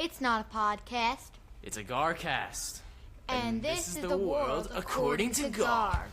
It's not a podcast. It's a Garcast. And this is the world according to Gar.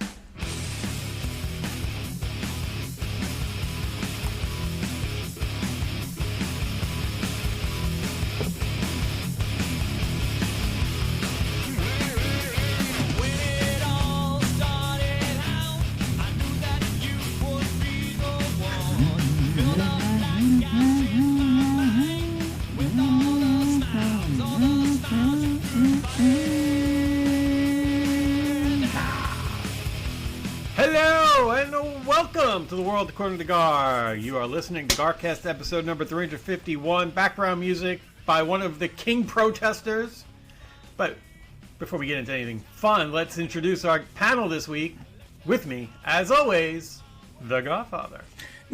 Hello and welcome to the world according to Gar. You are listening to Garcast episode number 351, background music by one of the King protesters. But before we get into anything fun, let's introduce our panel this week. With me, as always, the Godfather.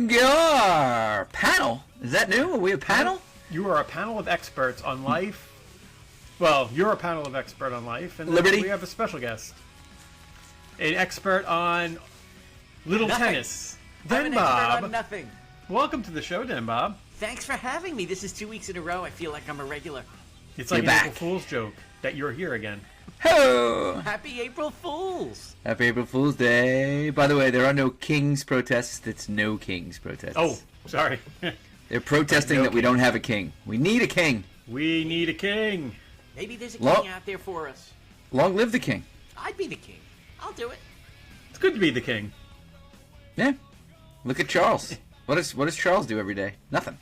Gar! Panel? Is that new? Are we a panel? You are a panel of experts on life. Well, you're a panel of experts on life, and then Liberty. we have a special guest. An expert on little Nothing. tennis. I'm Den an expert Bob. on nothing. Welcome to the show, Den Bob. Thanks for having me. This is 2 weeks in a row. I feel like I'm a regular. It's like You're an back. April Fool's joke that you're here again. Hello! Happy April Fools. Happy April Fool's Day. By the way, there are no King's protests. It's no King's protests. Oh, sorry. They're protesting No that we king. don't have a king. We need a king. We need a king. Maybe there's a Lo- king out there for us. Long live the king. I'd be the king. I'll do it. It's good to be the king. Yeah. Look at Charles. What does Charles do every day? Nothing.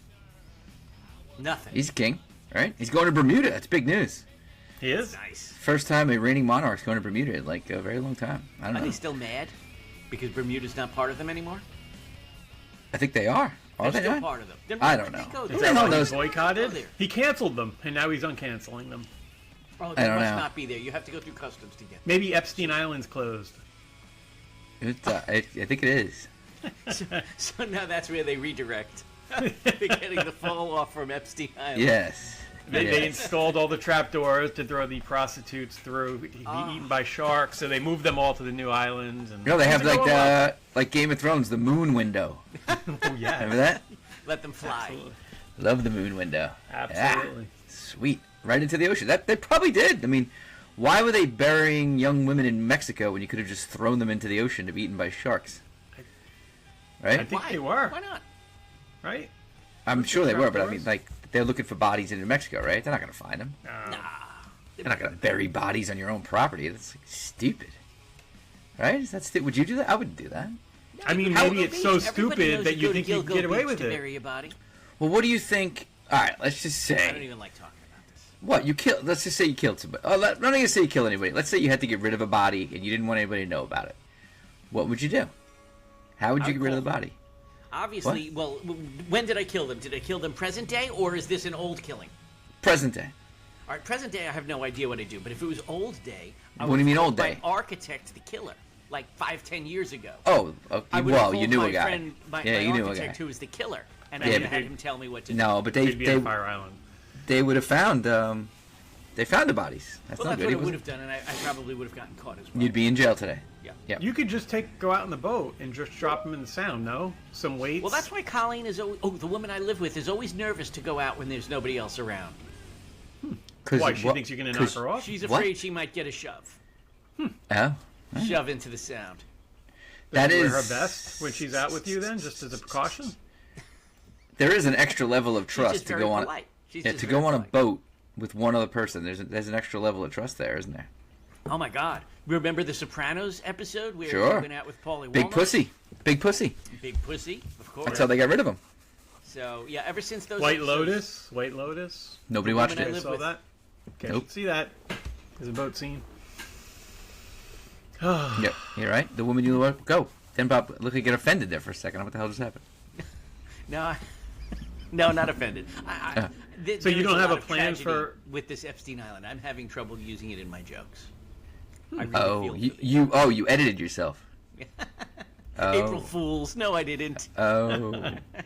Nothing. He's a king, right? He's going to Bermuda. It's big news. He is. nice. First time a reigning monarch's going to Bermuda in like a very long time. I don't Are know. they still mad? Because Bermuda's not part of them anymore? I think they are. Are They're they still not? part of them. Then I why don't would they know. go Who there? the hell He knows? boycotted. Go there. He canceled them, and now he's uncanceling them. Oh, I they don't must know. not be there. You have to go through customs to get Maybe Epstein Island's closed. I think it is. So now that's where they redirect. They're getting the fall off from Epstein Island. Yes. They Yes. installed all the trapdoors to throw the prostitutes through, to be eaten by sharks, so they moved them all to the new islands. And No, they have things are like going well. like Game of Thrones, the moon window. Oh, yeah. Remember that? Let them fly. Absolutely. Love the moon window. Absolutely. Ah, sweet. Right into the ocean. That they probably did. I mean, why were they burying young women in Mexico when you could have just thrown them into the ocean to be eaten by sharks? Right? I think Why? they were, Why not? right? I'm sure they were, but I trapdoors? mean, like, they're looking for bodies in New Mexico, right? They're not going to find them. No. They're not going to bury bodies on your own property. That's like, stupid. Right? Is that would you do that? I wouldn't do that. I mean, How- maybe it's so Everybody stupid knows that you go to think you can Gilgo get away Beach with to it. bury a body. Well, what do you think? All right, let's just I don't say. even like talking about this. What, you kill? Let's just say you killed somebody. I'm not going to say you kill anybody. Let's say you had to get rid of a body and you didn't want anybody to know about it. What would you do? How would you I'd get rid of call- the body? Obviously, well, when did I kill them? Did I kill them present day, or is this an old killing? Present day. All right, present day, I have no idea what I do. But if it was old day, I What would do you mean call old my day? architect the killer, like 5-10 years ago. Oh, okay. I would Well, you knew my a guy. friend, my Yeah, you knew a architect guy. who was the killer, and Yeah, I would but have they- him tell me what to do. No, but They'd be on Fire Island. they would have found they found the bodies. That's Well, not that's good. what He I would wasn't- have done, and I probably would have gotten caught as well. You'd be in jail today. Yeah. Yeah. You could just go out on the boat and just drop them in the sound, no? Some weights. Well, that's why Colleen is always, the woman I live with is always nervous to go out when there's nobody else around. Why, she thinks you're going to knock her off? She's What? afraid she might get a shove. Oh, Shove into the sound. that Does she is wear her best when she's out with you then, just as a precaution? There is an extra level of She's trust just to very go on. polite. She's Yeah, just to very go on a polite. boat with one other person. There's an extra level of trust there, isn't there? Oh my God! Remember the Sopranos episode where Sure. he went out with Paulie Big Walnuts? pussy, big pussy. Big pussy, of course. That's how they got rid of him. So yeah, ever since those White episodes- Lotus. Nobody The watched woman I You it. guys live saw with- that? Okay, Nope. see that. There's a boat scene. Yeah, you're right. The woman you love. Go. Then Bob, look, like you get offended there for a second. What the hell just happened? No, no, not offended. So you don't have a lot of plan tragedy for- with this Epstein Island? I'm having trouble using it in my jokes. Hmm. I really Oh, feel you you edited yourself. April Fools. No, I didn't. Oh.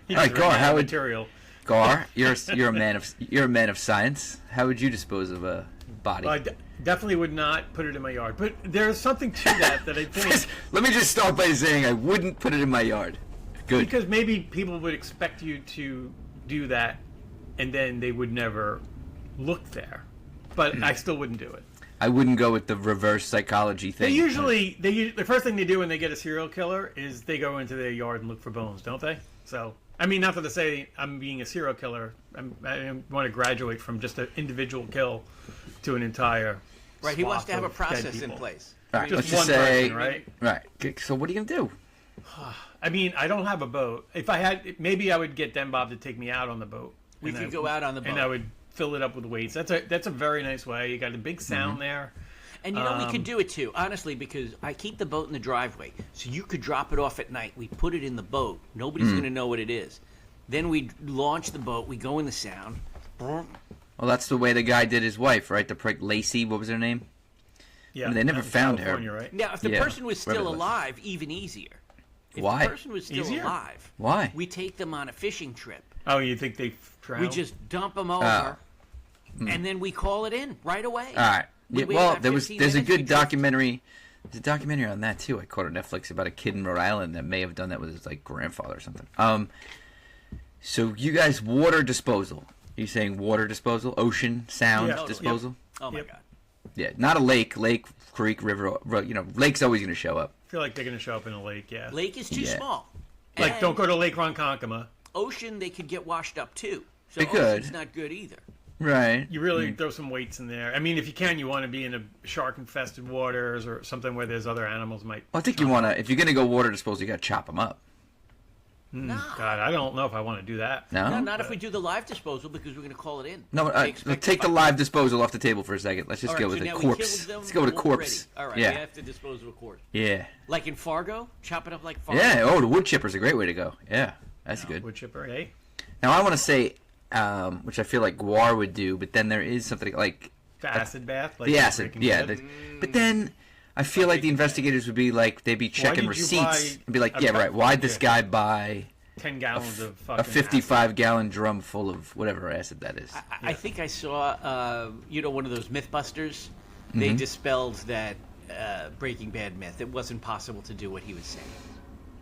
He All right, just Gar. ran out How of would material. Gar? You're a man of science. How would you dispose of a body? Well, I definitely would not put it in my yard. But there's something to that I think, Let me just start by saying I wouldn't put it in my yard. Good. because maybe people would expect you to do that, and then they would never look there, but I still wouldn't do it. I wouldn't go with the reverse psychology thing. The first thing they do when they get a serial killer is they go into their yard and look for bones, don't they? So, I mean, not to say I'm being a serial killer. I want to graduate from just an individual kill to an entire. Right, he wants to have a dead process in people. place. All right, Just let's just one say, person, right? right. Okay, so what are you gonna do? I mean, I don't have a boat. If I had, maybe I would get Den Bob to take me out on the boat. We could go out on the boat. and I would fill it up with weights. That's a very nice way. You got a big sound there. And you know, we could do it too, honestly, because I keep the boat in the driveway. So you could drop it off at night. We put it in the boat. Nobody's going to know what it is. Then we launch the boat. We go in the sound. Well, that's the way the guy did his wife, right? The prick Lacey, what was her name? Yeah, I mean, they never out in found her. California, right? Now, if the Yeah, person was wherever still it was. alive, even easier. If Why? the person was still Easier? alive, Why? we take them on a fishing trip. Oh, you think they drowned? We just dump them over, and then we call it in right away. All right. We Yeah, wait well, about there's 15 a minutes, we good drift. documentary. There's a documentary on that too. I caught on Netflix about a kid in Rhode Island that may have done that with his like grandfather or something. So you guys, water disposal. Are you saying water disposal, ocean sound Yeah. disposal? Oh my Yep. God! Yeah, not a lake, creek, river. You know, lake's always going to show up. I feel like they're going to show up in a lake, yeah. Lake is too Yeah. small. Like, And don't go to Lake Ronkonkoma. ocean. They could get washed up too. So They could. ocean's not good either. Right. You really throw some weights in there. I mean, if you can, you want to be in a shark-infested waters or something where there's other animals might. Well, I think you want to. If you're going to go water disposal, you got to chop them up. No. God, I don't know if I want to do that. No. No, not if we do the live disposal because we're going to call it in. No, They expect let's take the to- live disposal off the table for a second. Let's just All go right, with so a now we corpse. killed them Let's go with a corpse. already. All right, Yeah. we have to dispose of a corpse. Yeah. Like in Fargo, chop it up like Fargo. Yeah. Oh, the wood chipper's a great way to go. Yeah, that's good. Wood chipper, hey? Now I want to say, which I feel like Guar would do, but then there is something like The acid bath? Like the in acid. Breaking Yeah. Bad? But then I feel like the investigators would be like, they'd be checking did you receipts buy and be like, a yeah, cup- right. Why'd this yeah. guy buy 10 gallons of fucking a 55-gallon drum full of whatever acid that is? I think I saw, one of those MythBusters. They dispelled that Breaking Bad myth. It wasn't possible to do what he was saying.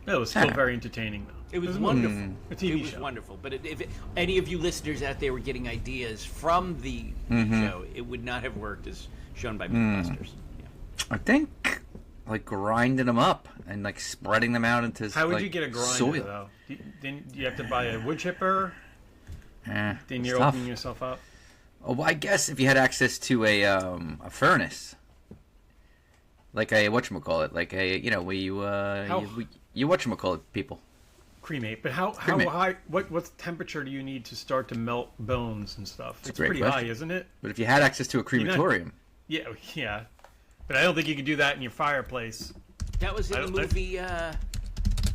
It was still very entertaining, though. It was a wonderful. A TV It was show. wonderful. But if any of you listeners out there were getting ideas from the show, it would not have worked as shown by MythBusters. Yeah. I think like grinding them up and like spreading them out into How would like, you get a grinder, soil. though? Then you have to buy a wood chipper. Eh, Then it's you're tough. opening yourself up. Oh, well, I guess if you had access to a furnace, like a whatchamacallit, like a where you you whatchamacallit people. Cremate, but how Cremate. high? What temperature do you need to start to melt bones and stuff? It's great pretty question. high, isn't it? But if you had access to a crematorium, Yeah, yeah. But I don't think you could do that in your fireplace. That was in I the don't- movie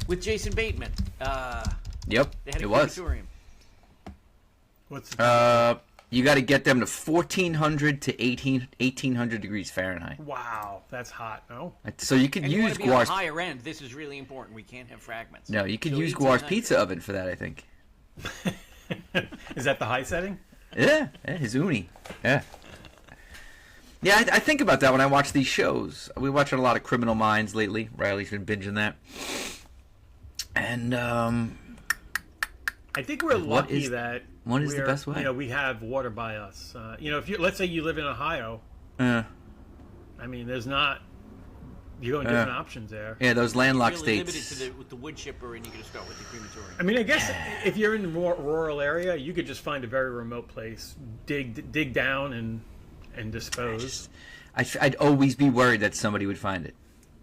with Jason Bateman. yep, They had a it was. crematorium. What's the You got to get them to 1400 to 1800 degrees Fahrenheit. wow, that's hot. No, So you could And you want use to be on the Guar's. higher end. This is really important. We can't have fragments. No, you could So use Guar's 1800. pizza oven for that. I think. is that the high setting? Yeah, his uni. Yeah. Yeah, I think about that when I watch these shows. We're watching a lot of Criminal Minds lately. Riley's been binging that. And I think we're What lucky is- that what is the we're- best way? We have water by us. If you let's say you live in Ohio, uh, I mean, there's not. You go in different options there. yeah, those landlocked Really limited states. to with the wood chipper, and you're going to start with the crematorium. I mean, I guess if you're in a more rural area, you could just find a very remote place, dig down, and dispose. I'd always be worried that somebody would find it.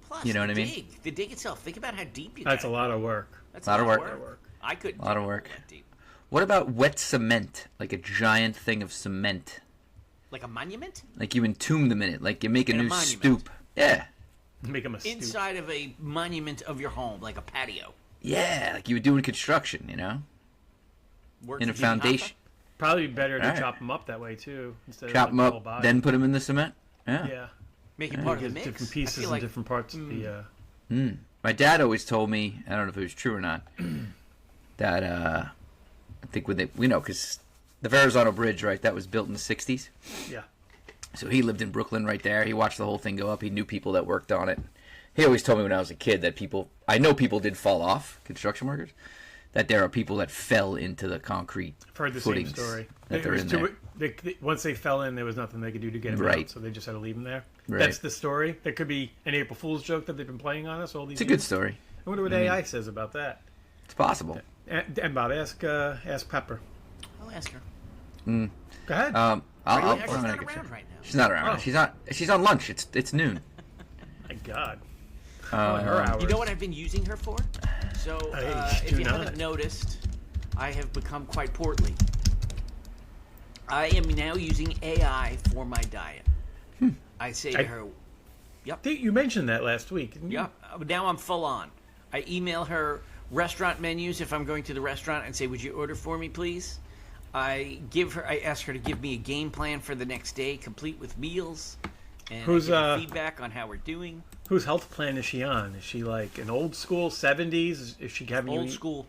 Plus, You know what I the mean? dig. The dig itself. Think about how deep you That's a got. lot of work. That's Lot of of work. I couldn't. A lot dig of work. that deep. What about wet cement? Like a giant thing of cement. Like a monument Like you entomb them in it. Like you make a In a new monument. stoop. Yeah. Make them a stoop. inside of a monument of your home, like a patio. Yeah, like you would do in construction, you know? Works In a with Jimmy foundation. Probably better to Alright. chop them up that way too, instead Chop of them like the whole up, body. then put them in the cement. Yeah. Yeah, Hoffa. Make it part of the Because mix. different I pieces feel and like different parts of the. My dad always told me, I don't know if it was true or not, that I think when they, because the Verrazano Bridge, right, that was built in the 60s. Yeah. So he lived in Brooklyn right there. He watched the whole thing go up. He knew people that worked on it. He always told me when I was a kid that I know people did fall off, construction workers. that there are people that fell into the concrete I've heard the same footings story. that they're was in too- there. once they fell in, there was nothing they could do to get them Right. out, so they just had to leave them there. Right. That's the story. That could be an April Fool's joke that they've been playing on us all these It's a years. good story. I wonder what AI says about that. It's possible. And Bob, ask Pepper. I'll ask her. Go ahead. I'll She's I'm not gonna get around you. right now. She's not around. Oh. She's on lunch. It's noon. My God. Um, Her hours. You know what I've been using her for? So, I if do you not. haven't noticed, I have become quite portly. I am now using AI for my diet. I say to her, You mentioned that last week. Didn't you? "Yep." Now I'm full on. I email her restaurant menus if I'm going to the restaurant and say, "Would you order for me, please?" I ask her to give me a game plan for the next day, complete with meals, and Who's, I give her feedback on how we're doing. Whose health plan is she on? Is she like an old school 70s? Is she having you Old eat- school.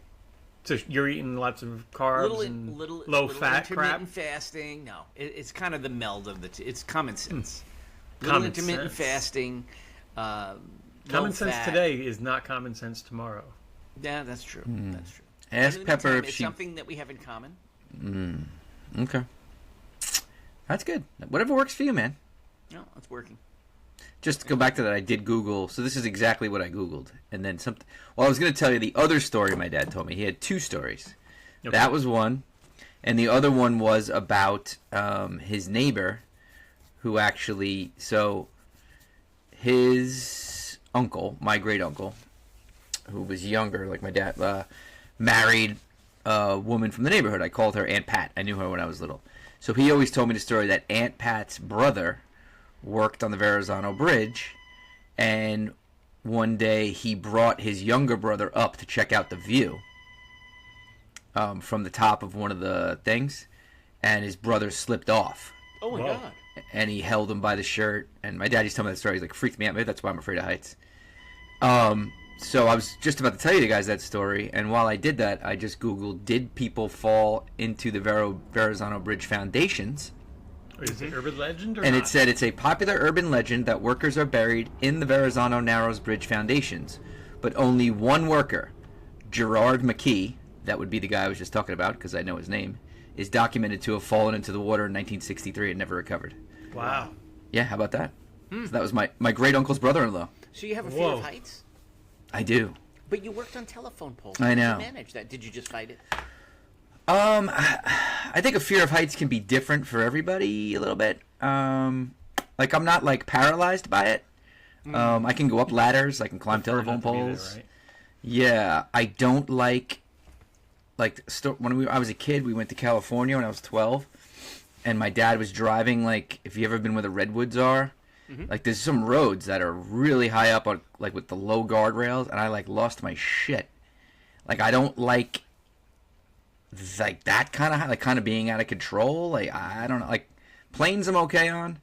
So you're eating lots of carbs and low fat crap? intermittent fasting. No, it's kind of the meld of the two. It's common sense. Common Little intermittent sense. fasting. Common sense fat. today is not common sense tomorrow. Yeah, that's true. That's true. Ask In the Pepper meantime, if it's she. something that we have in common. Okay. That's good. Whatever works for you, man. No, it's working. Just to go back to that, I did Google. So this is exactly what I Googled. And then something. Well, I was going to tell you the other story my dad told me. He had two stories. Okay. That was one. And the other one was about his neighbor who actually. So his uncle, my great uncle, who was younger, like my dad, married a woman from the neighborhood. I called her Aunt Pat. I knew her when I was little. So he always told me the story that Aunt Pat's brother worked on the Verrazano Bridge, and one day he brought his younger brother up to check out the view from the top of one of the things, and his brother slipped off, Oh my Whoa. God. and he held him by the shirt. And my dad used to tell me that story. He's like, freaked me out. Maybe that's why I'm afraid of heights. So I was just about to tell you guys that story, and while I did that, I just Googled, did people fall into the Verrazano Bridge foundations? Or is it urban legend or And not? it said it's a popular urban legend that workers are buried in the Verrazano Narrows Bridge foundations, but only one worker, Gerard McKee, that would be the guy I was just talking about because I know his name, is documented to have fallen into the water in 1963 and never recovered. Wow. Yeah, how about that? So that was my great uncle's brother-in-law. So you have a fear Whoa. of heights? I do. But you worked on telephone poles. I How did know. you manage that? Did you just fight it? I think a fear of heights can be different for everybody a little bit. Like I'm not like paralyzed by it. I can go up ladders. I can climb Prefer telephone not to be there, poles. right? Yeah, I don't like when I was a kid. We went to California when I was 12, and my dad was driving. Like, if you ever been where the redwoods are, like there's some roads that are really high up on, like with the low guardrails, and I like lost my shit. Like I don't like that kind of like kind of being out of control. Like I don't know. Like planes, I'm okay on.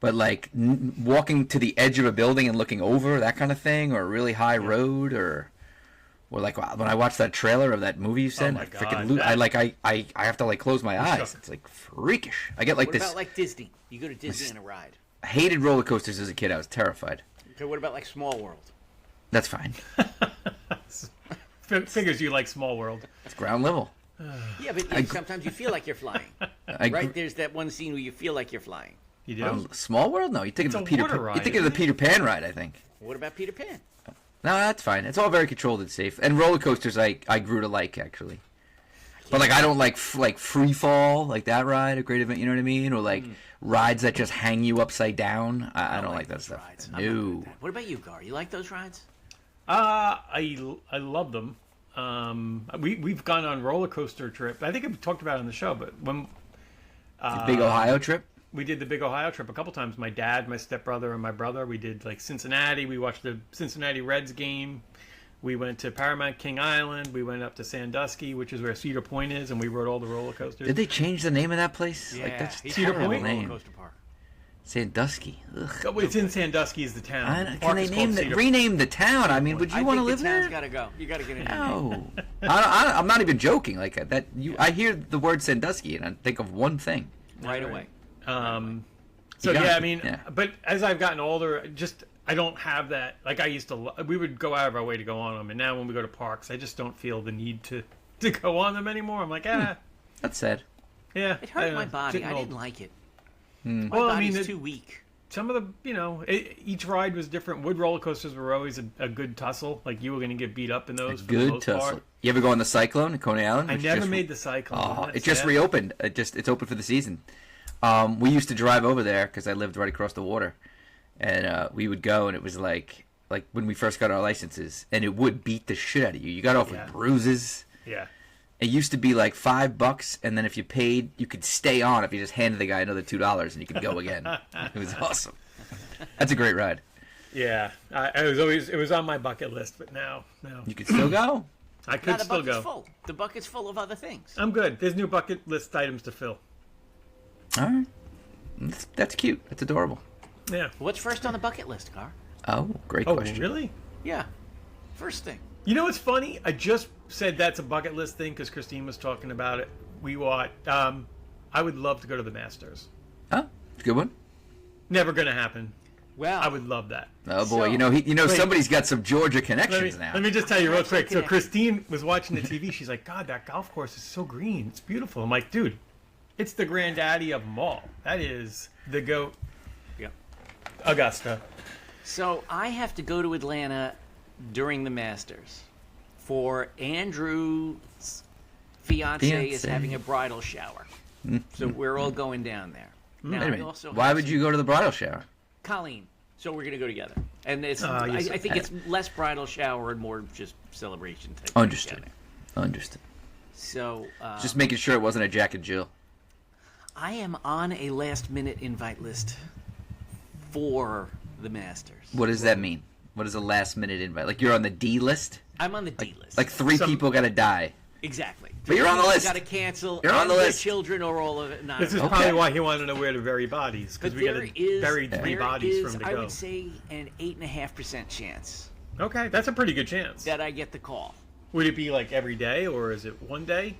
But like walking to the edge of a building and looking over, that kind of thing, or a really high road, or like when I watched that trailer of that movie you sent, my I God, freaking I have to like close my eyes. It's like freakish. I get like What this. about like Disney? You go to Disney on a ride. I hated roller coasters as a kid. I was terrified. Okay, what about like Small World? That's fine. Figures you like Small World. It's ground level. Yeah, but sometimes you feel like you're flying. Right? There's that one scene where you feel like you're flying. You do? Small World? No, you think It's of a the Peter. water You ride, think of the isn't it? Peter Pan ride? I think. What about Peter Pan? No, that's fine. It's all very controlled and safe. And roller coasters, I grew to like actually. But like I don't like free fall, like that ride, a great event. You know what I mean? Or like rides that just hang you upside down. I don't like that those stuff. rides. I'm not good No. at that. What about you, Gar? You like those rides? I love them. We've gone on roller coaster trip. I think I've talked about it on the show, but when The big Ohio trip. we did the big Ohio trip a couple times, my dad, my stepbrother, and my brother, we did like Cincinnati. We watched the Cincinnati Reds game. We went to Paramount King Island. We went up to Sandusky, which is where Cedar Point is, and we rode all the roller coasters. Did they change the name of that place? Like that's a he's Cedar got a Point? roller name. coaster park. Sandusky. Ugh. Oh, it's in Sandusky is the town. The Can park they is called Cedar rename the town? I mean, would you want to live the town's there? got to go. You got to get in. No, I'm not even joking. Like that, I hear the word Sandusky and I think of one thing. right away. So You got yeah, it. I mean, Yeah. but as I've gotten older, just I don't have that. Like I used to, we would go out of our way to go on them, and now when we go to parks, I just don't feel the need to go on them anymore. I'm like, That's sad. yeah. It hurt my body. getting I old. didn't like it. My Well, I body's mean, too weak. some of the, each ride was different. Wood roller coasters were always a good tussle. Like you were going to get beat up in those. For the Good most tussle. part. You ever go on the Cyclone in Coney Island? I Which never just- made the Cyclone. Oh, That's it just sad. reopened. It's open for the season. We used to drive over there because I lived right across the water, and we would go, and it was like when we first got our licenses, and it would beat the shit out of you. You got off Yeah. with bruises. Yeah. It used to be like $5, and then if you paid, you could stay on if you just handed the guy another $2, and you could go again. It was awesome. That's a great ride. Yeah. It was on my bucket list, but no. You could still go. I could Now the still bucket's go. full. The bucket's full of other things. I'm good. There's new bucket list items to fill. All right. That's cute. That's adorable. Yeah. What's first on the bucket list, Gar? Oh, great Oh, question. really? Yeah. First thing. You know what's funny? I just said that's a bucket list thing because Christine was talking about it. I would love to go to the Masters. Oh, good one. Never gonna happen. Well, I would love that. Oh boy, So- wait. Somebody's got some Georgia Let me, connections now. let me just tell you real quick. So connected. Christine was watching the TV. She's like, God, that golf course is so green. It's beautiful. I'm like, dude, it's the granddaddy of them all. That is the GOAT, Yeah. Augusta. So I have to go to Atlanta during the Masters for Andrew's fiance is Fiancé. having a bridal shower. So we're all going down there. Now, Wait a I minute. also Why have would some- you go to the bridal shower? Colleen. So we're gonna go together, and it's. Ah, yes. I think it's less bridal shower and more just celebration type. Understood. together. Understood. So Just making sure it wasn't a Jack and Jill. I am on a last-minute invite list for the Masters. What does that mean? What is a last minute invite? Like you're on the D list? I'm on the D list. Like three Some- people got to die. exactly. But you're on the list. Got to cancel. You're on and the their list. Children or all of it. Not This is Okay. probably why he wanted to know where to bury bodies because But we got there to is bury three there bodies is, for him to I go. would say an 8.5% chance Okay, that's a pretty good chance. that I get the call. Would it be like every day or is it one day?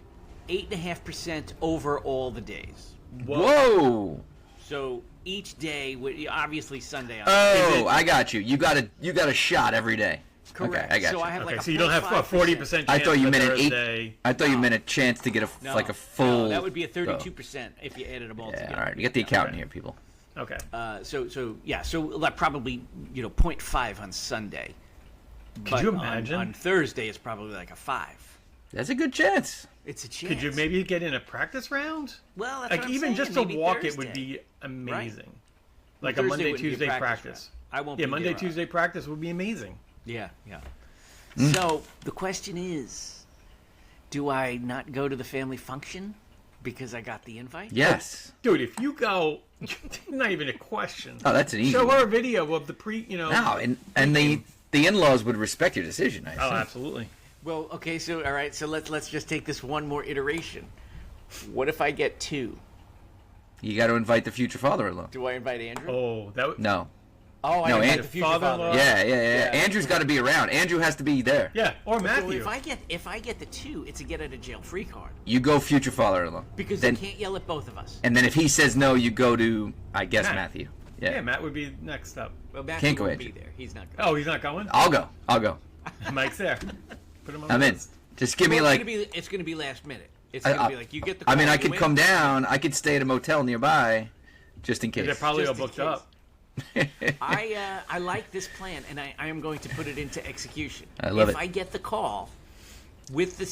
8.5% over all the days. Whoa! So each day, obviously Sunday. Oh, I got you. You got a shot every day. correct. Okay, I got so you. I have Okay, like so you don't have a 40% chance. I thought you on meant an Thursday. I thought you meant a chance to get a No, like a full. No, that would be a go. 32% if you added them all Yeah, together. all right. You get the accountant Okay. here, people. Okay. So like probably 0.5 on Sunday. But you on- imagine? On Thursday, it's probably like a 5. That's a good chance. It's a chance. Could you maybe get in a practice round? Well, that's Like what I'm even saying, just to maybe walk it Thursday. would be amazing. Well, Like a Thursday Monday, wouldn't be a Tuesday practice practice. round. I won't Yeah, be Monday, there. Tuesday practice would be amazing. Yeah, yeah. Hmm. So the question is, do I not go to the family function because I got the invite? Yes. Dude, if you go, not even a question. Oh, that's an easy Show one. her a video of the No, and the in-laws would respect your decision. I Oh, assume. absolutely. Well, okay. So all right. So let's just take this one more iteration. What if I get 2? You got to invite the future father-in-law. Do I invite Andrew? Oh, that would. No. Oh, I No, invite and- the future Father-in-law? father. Yeah. Yeah. Andrew's got to be around. Andrew has to be there. Yeah, or So Matthew. if I get the 2, it's a get out of jail free card You go future father-in-law. because then, they can't yell at both of us. and then if he says no, you go to I guess Matt. Matthew. yeah, Yeah. Matt would be next up. Well, Matthew Can't go won't be Andrew. there. He's not going. Oh, he's not going? I'll go. Mike's there. Put him on I'm the in. list. Just give me Well, like. it's gonna be last minute. It's gonna be like you get the. I mean, call, I you could win. come down. I could stay at a motel nearby, just in case. They're probably all Just in booked case. up. I like this plan, and I am going to put it into execution. I love if it. I get the call with a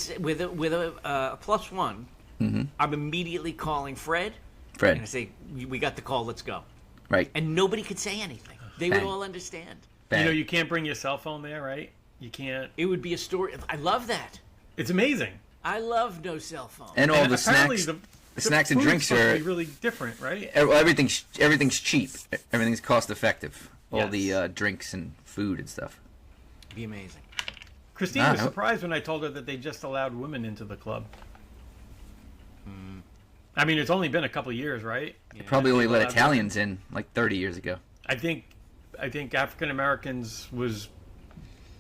+1, I'm immediately calling Fred, Fred, and I say we got the call. Let's go. right? And nobody could say anything. They would Bang. all understand. You know, Bang. you can't bring your cell phone there, right? You can't. It would be a story. I love that. It's amazing. I love no cell phone. and all the apparently snacks. the snacks and food's drinks supposed to are be really different, right? everything's cheap. Everything's cost effective. All Yes. the drinks and food and stuff. It'd be amazing. Christine Ah, was no. surprised when I told her that they just allowed women into the club. I mean, it's only been a couple of years, right? Probably only let allowed Italians in like 30 years ago. I think African Americans was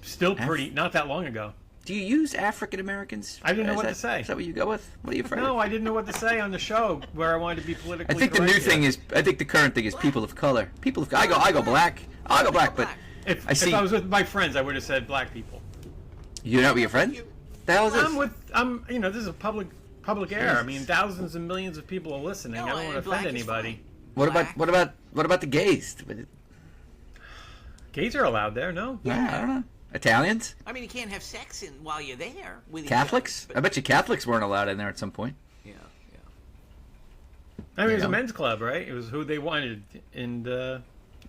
still pretty not that long ago. Do you use African Americans? I didn't know Is what that- to say. Is that what you go with? What are you afraid No, of? I didn't know what to say on the show where I wanted to be I politically think the new correct thing here. is. I think the current thing is people of color. People of. I go black. I go black, but If, I see. if I was with my friends, I would have said black people. You're not with your friends. The hell is this? This is a public air. I mean, thousands and millions of people are listening. No, I don't want to and black offend is anybody. fine. What about the gays? Gays are allowed there, no? I don't know. Italians, I mean, you can't have sex while you're there with Catholics. each I other. bet you Catholics weren't allowed in there at some point. Yeah, yeah. I mean, it was Yeah. a men's club, right? It was who they wanted, and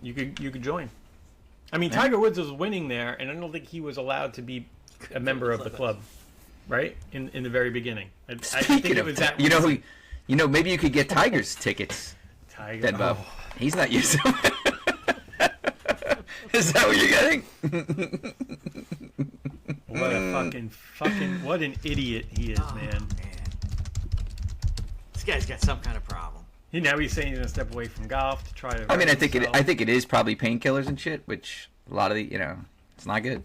you could join. I mean, Tiger Woods was winning there, and I don't think he was allowed to be a member of the club, right? In the very beginning, I think Speaking it of was that, that. maybe you could get Tiger's tickets. Tiger. Then Bob, Oh, he's not used to it. Is that what you're getting? what a fucking what an idiot he is, man. Man. This guy's got some kind of problem. Now he's saying he's gonna step away from golf to try to. I mean, I himself. think it is probably painkillers and shit, which a lot of it's not good.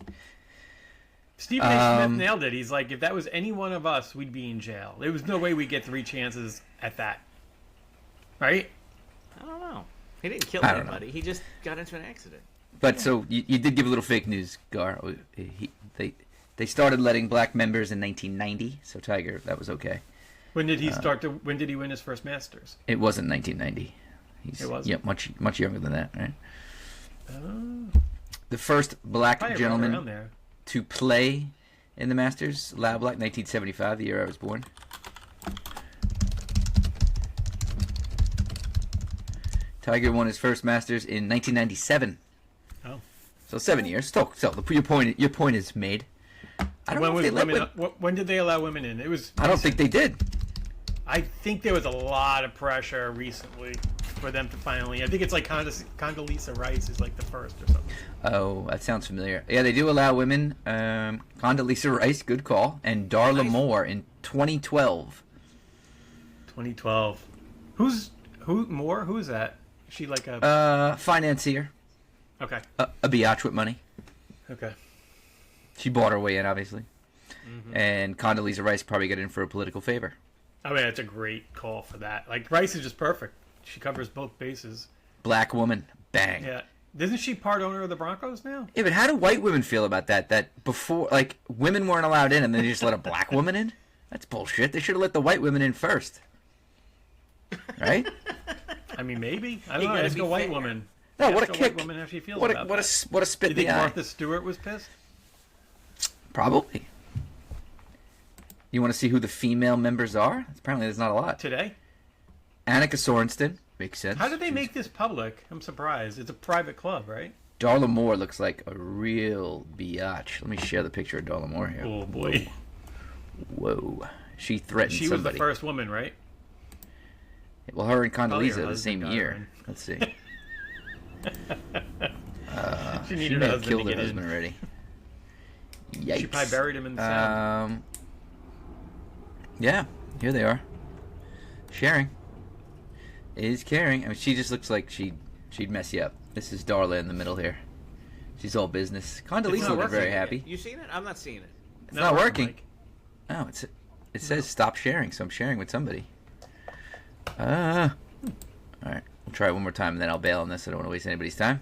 Stephen A. Smith nailed it. He's like, if that was any one of us, we'd be in jail. There was no way we'd get 3 chances at that, right? I don't know. He didn't kill I don't know. anybody. He just got into an accident. But so you did give a little fake news, Gar. They started letting black members in 1990, so Tiger, that was okay. When did he start to? When did he win his first Masters? It wasn't 1990. It wasn't? Yeah, much younger than that, right? The first black Probably around gentleman there. to play in the Masters, Loud Black, 1975, the year I was born. Tiger won his first Masters in 1997. Oh. So 7 years. So your point is made. I don't know if they let women. When did they allow women in? It was. I don't think they did. I think there was a lot of pressure recently for them to finally. I think it's like Condoleezza Rice is like the first or something. Oh, that sounds familiar. Yeah, they do allow women. Condoleezza Rice, good call, and Darla Moore in 2012. 2012. Who's Moore? Who's that? Is she like a? Financier, Okay. a biatch with money. Okay. She bought her way in, obviously. And Condoleezza Rice probably got in for a political favor. I mean, it's a great call for that. Like Rice is just perfect. She covers both bases. Black woman, bang. Yeah. Isn't she part owner of the Broncos now? Yeah, but how do white women feel about that? That before, like, women weren't allowed in, and then they just let a black woman in? That's bullshit. They should have let the white women in first. Right? I mean, maybe. I You don't know. gotta Ask be a white fair. woman. No, Ask what a white kick. woman how she feels What about that. a spit You in think the eye. Martha Stewart was pissed? Probably. You want to see who the female members are? Apparently, there's not a lot. Today? Annika Sorenston. Makes sense. How did they make this public? I'm surprised. It's a private club, right? Darla Moore looks like a real biatch. Let me share the picture of Darla Moore here. Oh, boy. Whoa. She threatened She was the somebody. first woman, right? Well, her and Probably her Condoleezza the same husband got her year. in. Let's see. She She needed may a have husband killed to her get husband in. already. Yikes. She probably buried him in the sand. Yeah, here they are. Sharing is caring. I mean, she just looks like she'd mess you up. This is Darla in the middle here. She's all business. not Condoleezza looking working. very happy. You seen it? I'm not seeing it. It's not working. Mike. Oh, it says stop sharing, so I'm sharing with somebody. All right, we'll try it one more time, and then I'll bail on this. I don't want to waste anybody's time.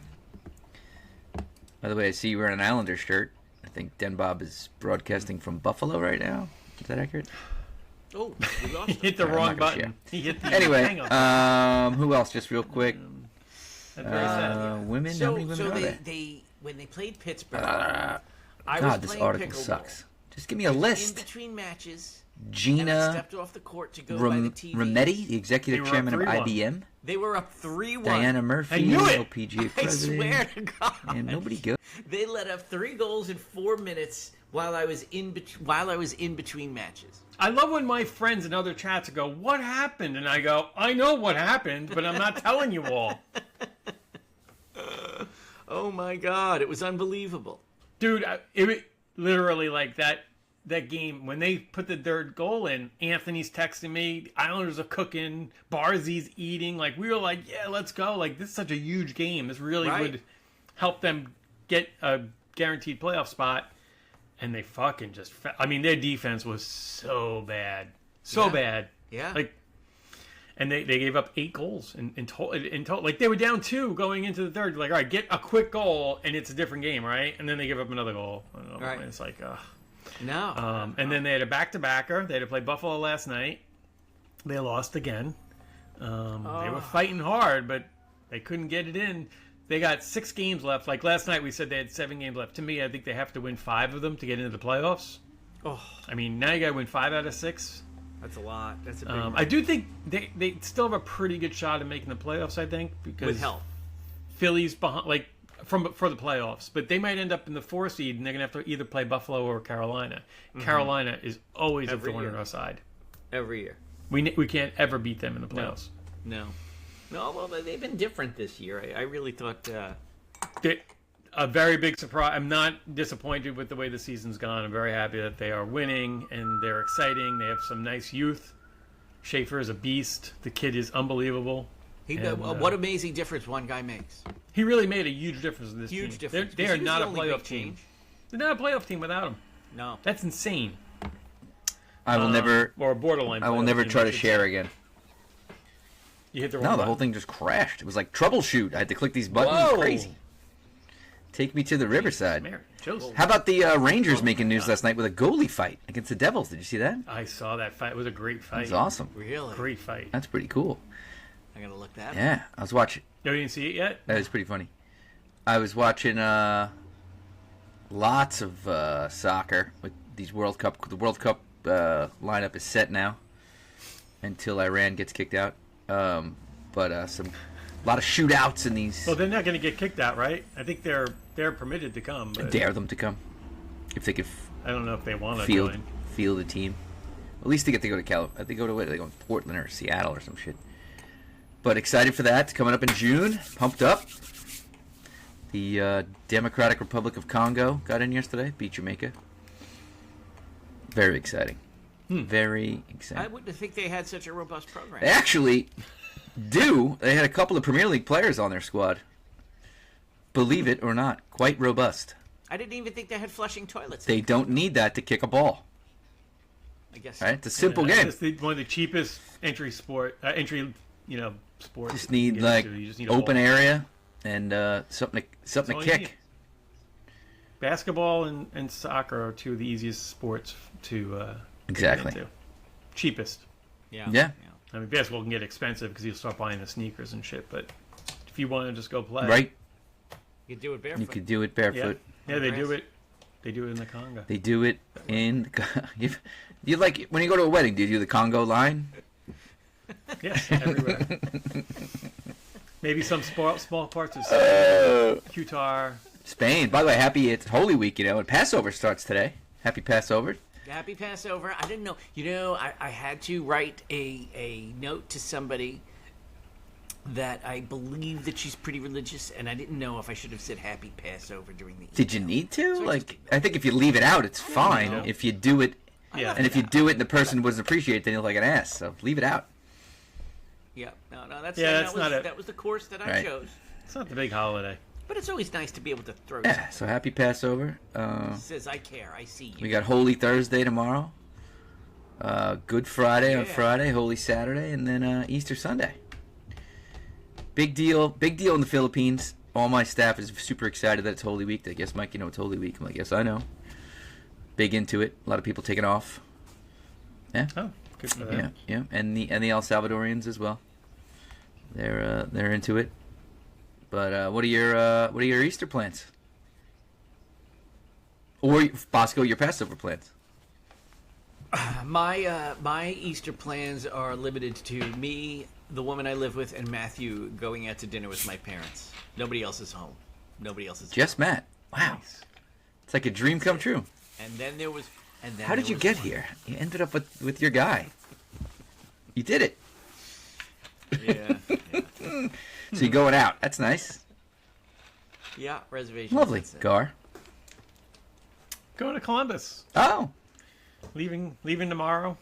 By the way, I see you wearing an Islander shirt. I think Den Bob is broadcasting from Buffalo right now. Is that accurate? Oh, we lost He it. hit the Alright, I'm wrong not gonna button. He hit the Anyway, hang on. who else? Just real quick. That's very sad. Women. How So, many women so are there? they when they played Pittsburgh, I was God, this playing article pickleball. sucks. Just give me a In list. between matches, and I Gina stepped off the court to go by the TV. Rometty, the executive They were chairman of up 3-1. IBM. They were up 3-1. Diana Murphy, I knew it! LPGA I president. swear to God. And nobody goes. They let up 3 goals in 4 minutes while I was in between matches. I love when my friends in other chats go, "What happened?" And I go, "I know what happened, but I'm not telling you all." Oh my God, it was unbelievable. Dude, it literally like that game when they put the third goal in. Anthony's texting me, the Islanders are cooking, Barzy's eating. Like we were like, "Yeah, let's go!" Like this is such a huge game. This really Right. would help them get a guaranteed playoff spot. and they fucking just. I mean, their defense was so bad, so Yeah. bad. Yeah. Like, and they gave up 8 goals in total. Like they were down 2 going into the third. Like, all right, get a quick goal, and it's a different game, right? And then they give up another goal. I don't know. Right. It's like, No. and then they had a back-to-backer. They had to play Buffalo last night. They lost again. They were fighting hard, but they couldn't get it in. They got 6 games left. Like last night, we said they had 7 games left. To me, I think they have to win 5 of them to get into the playoffs. Oh, I mean, now you got to win 5 out of 6. that's a lot. That's a big I do think they still have a pretty good shot of making the playoffs. I think because with help. Philly's behind, like for the playoffs, but they might end up in the 4 seed, and they're gonna have to either play Buffalo or Carolina. Carolina is always Every a thorn in year. our side. Every year. We can't ever beat them in the playoffs. No. Well, they've been different this year. I really thought. A very big surprise. I'm not disappointed with the way the season's gone. I'm very happy that they are winning and they're exciting. They have some nice youth. Schaefer is a beast. The kid is unbelievable. What amazing difference one guy makes. He really made a huge difference in this Huge team. difference. They 'cause are he was not the a only playoff big team. change. They're not a playoff team without him. No. That's insane. I will never. Or a borderline. I will playoff never team, try to I should share say. again. You hit the wrong No, the button. whole thing just crashed. It was like troubleshoot. I had to click these buttons. It was Whoa. crazy. Take me to the Riverside. Mary, Joseph. How about the Rangers making news last night with a goalie fight against the Devils? Did you see that? I saw that fight. It was a great fight. It was awesome. Really? Great fight. That's pretty cool. I gotta look that up. Yeah, I was watching. No, you didn't see it yet? That was pretty funny. I was watching lots of soccer with these World Cup. The World Cup lineup is set now until Iran gets kicked out. But a lot of shootouts in these. Well, they're not going to get kicked out, right? I think they're permitted to come. I But dare them to come if they could I don't know if they want to field join. field a team. At least they get to go to They go to what? They go to Portland or Seattle or some shit. But excited for that. It's coming up in June. Pumped up. The Democratic Republic of Congo got in yesterday. Beat Jamaica. Very exciting. Very exciting. I wouldn't think they had such a robust program. They actually do. They had a couple of Premier League players on their squad. Believe it or not, quite robust. I didn't even think they had flushing toilets. They don't need that to kick a ball. I guess. Right? It's a simple Yeah, game. It's one of the cheapest entry sports. Just need you like you just need a open ball. area and something to all you kick. need. Basketball and soccer are 2 of the easiest sports to Exactly. get into. Cheapest. Yeah. I mean, basketball can get expensive because you'll start buying the sneakers and shit. But if you want to just go play, Right? You could do it barefoot. You could do it Yeah, barefoot. yeah, they do Grass. it. They do it in the Congo. They do it in. You like when you go to a wedding? Do you do the Congo line? Yes, everywhere. Maybe some small parts of Qatar. Spain. By the way, it's Holy Week, and Passover starts today. Happy Passover. Happy Passover. I didn't know. I had to write a note to somebody that I believe that she's pretty religious, and I didn't know if I should have said Happy Passover during the. Did you need to? So I Like, just- I think if you leave it out, it's fine. no. If you do it, Yeah. and if you do it and the person doesn't appreciate it, then you're like an ass. So leave it out. Yeah, no, that's Yeah, that that's was, not it. That was the course that I Right. chose. It's not the big holiday. But it's always nice to be able to throw. Yeah. So happy Passover. Something. Says I care. I see you. We got Holy Thursday tomorrow. Good Friday on Yeah. Friday, Holy Saturday, and then Easter Sunday. Big deal in the Philippines. All my staff is super excited that it's Holy Week. They guess, Mike, you know it's Holy Week. I'm like, yes, I know. Big into it. A lot of people taking off. Yeah, Oh, good for them. yeah, and the El Salvadorians as well. They're into it. But what are your Easter plans? Or Bosco, your Passover plans? My Easter plans are limited to me, the woman I live with, and Matthew going out to dinner with my parents. Nobody else is home. Nobody else is. Just Matt. Wow, Nice. it's like a dream come true. And then there was. And then How did there you was get one. here? You ended up with your guy. You did it. Yeah. So you're going out. That's nice. Yeah. Reservations. Lovely. that's it. Gar. Going to Columbus. Oh. Leaving tomorrow.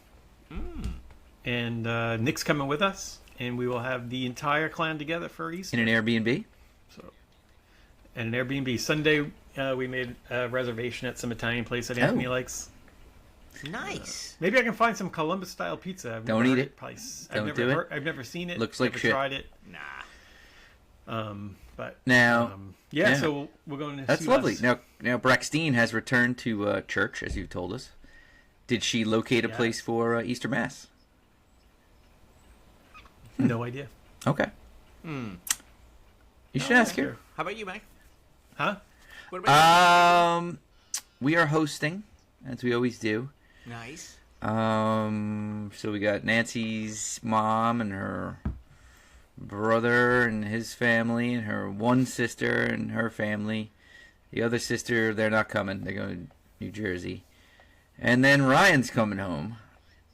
And Nick's coming with us, and we will have the entire clan together for Easter. In an Airbnb? And an Airbnb Sunday. We made a reservation at some Italian place that Anthony likes. Nice. Maybe I can find some Columbus-style pizza. I've Don't never eat heard it. Place. Don't I've do never it. I've never seen it. Looks like never shit. Tried it. Nah. But Now, yeah. yeah. So we're going to. That's see lovely. us. Now Braxtine has returned to church, as you told us. Did she locate a Yes. place for Easter Mass? No idea. Okay. You should ask her. How about you, Mike? Huh? What about We are hosting, as we always do. you? Nice. So we got Nancy's mom and her brother and his family, and her one sister and her family. The other sister, they're not coming. They're going to New Jersey. And then Ryan's coming home.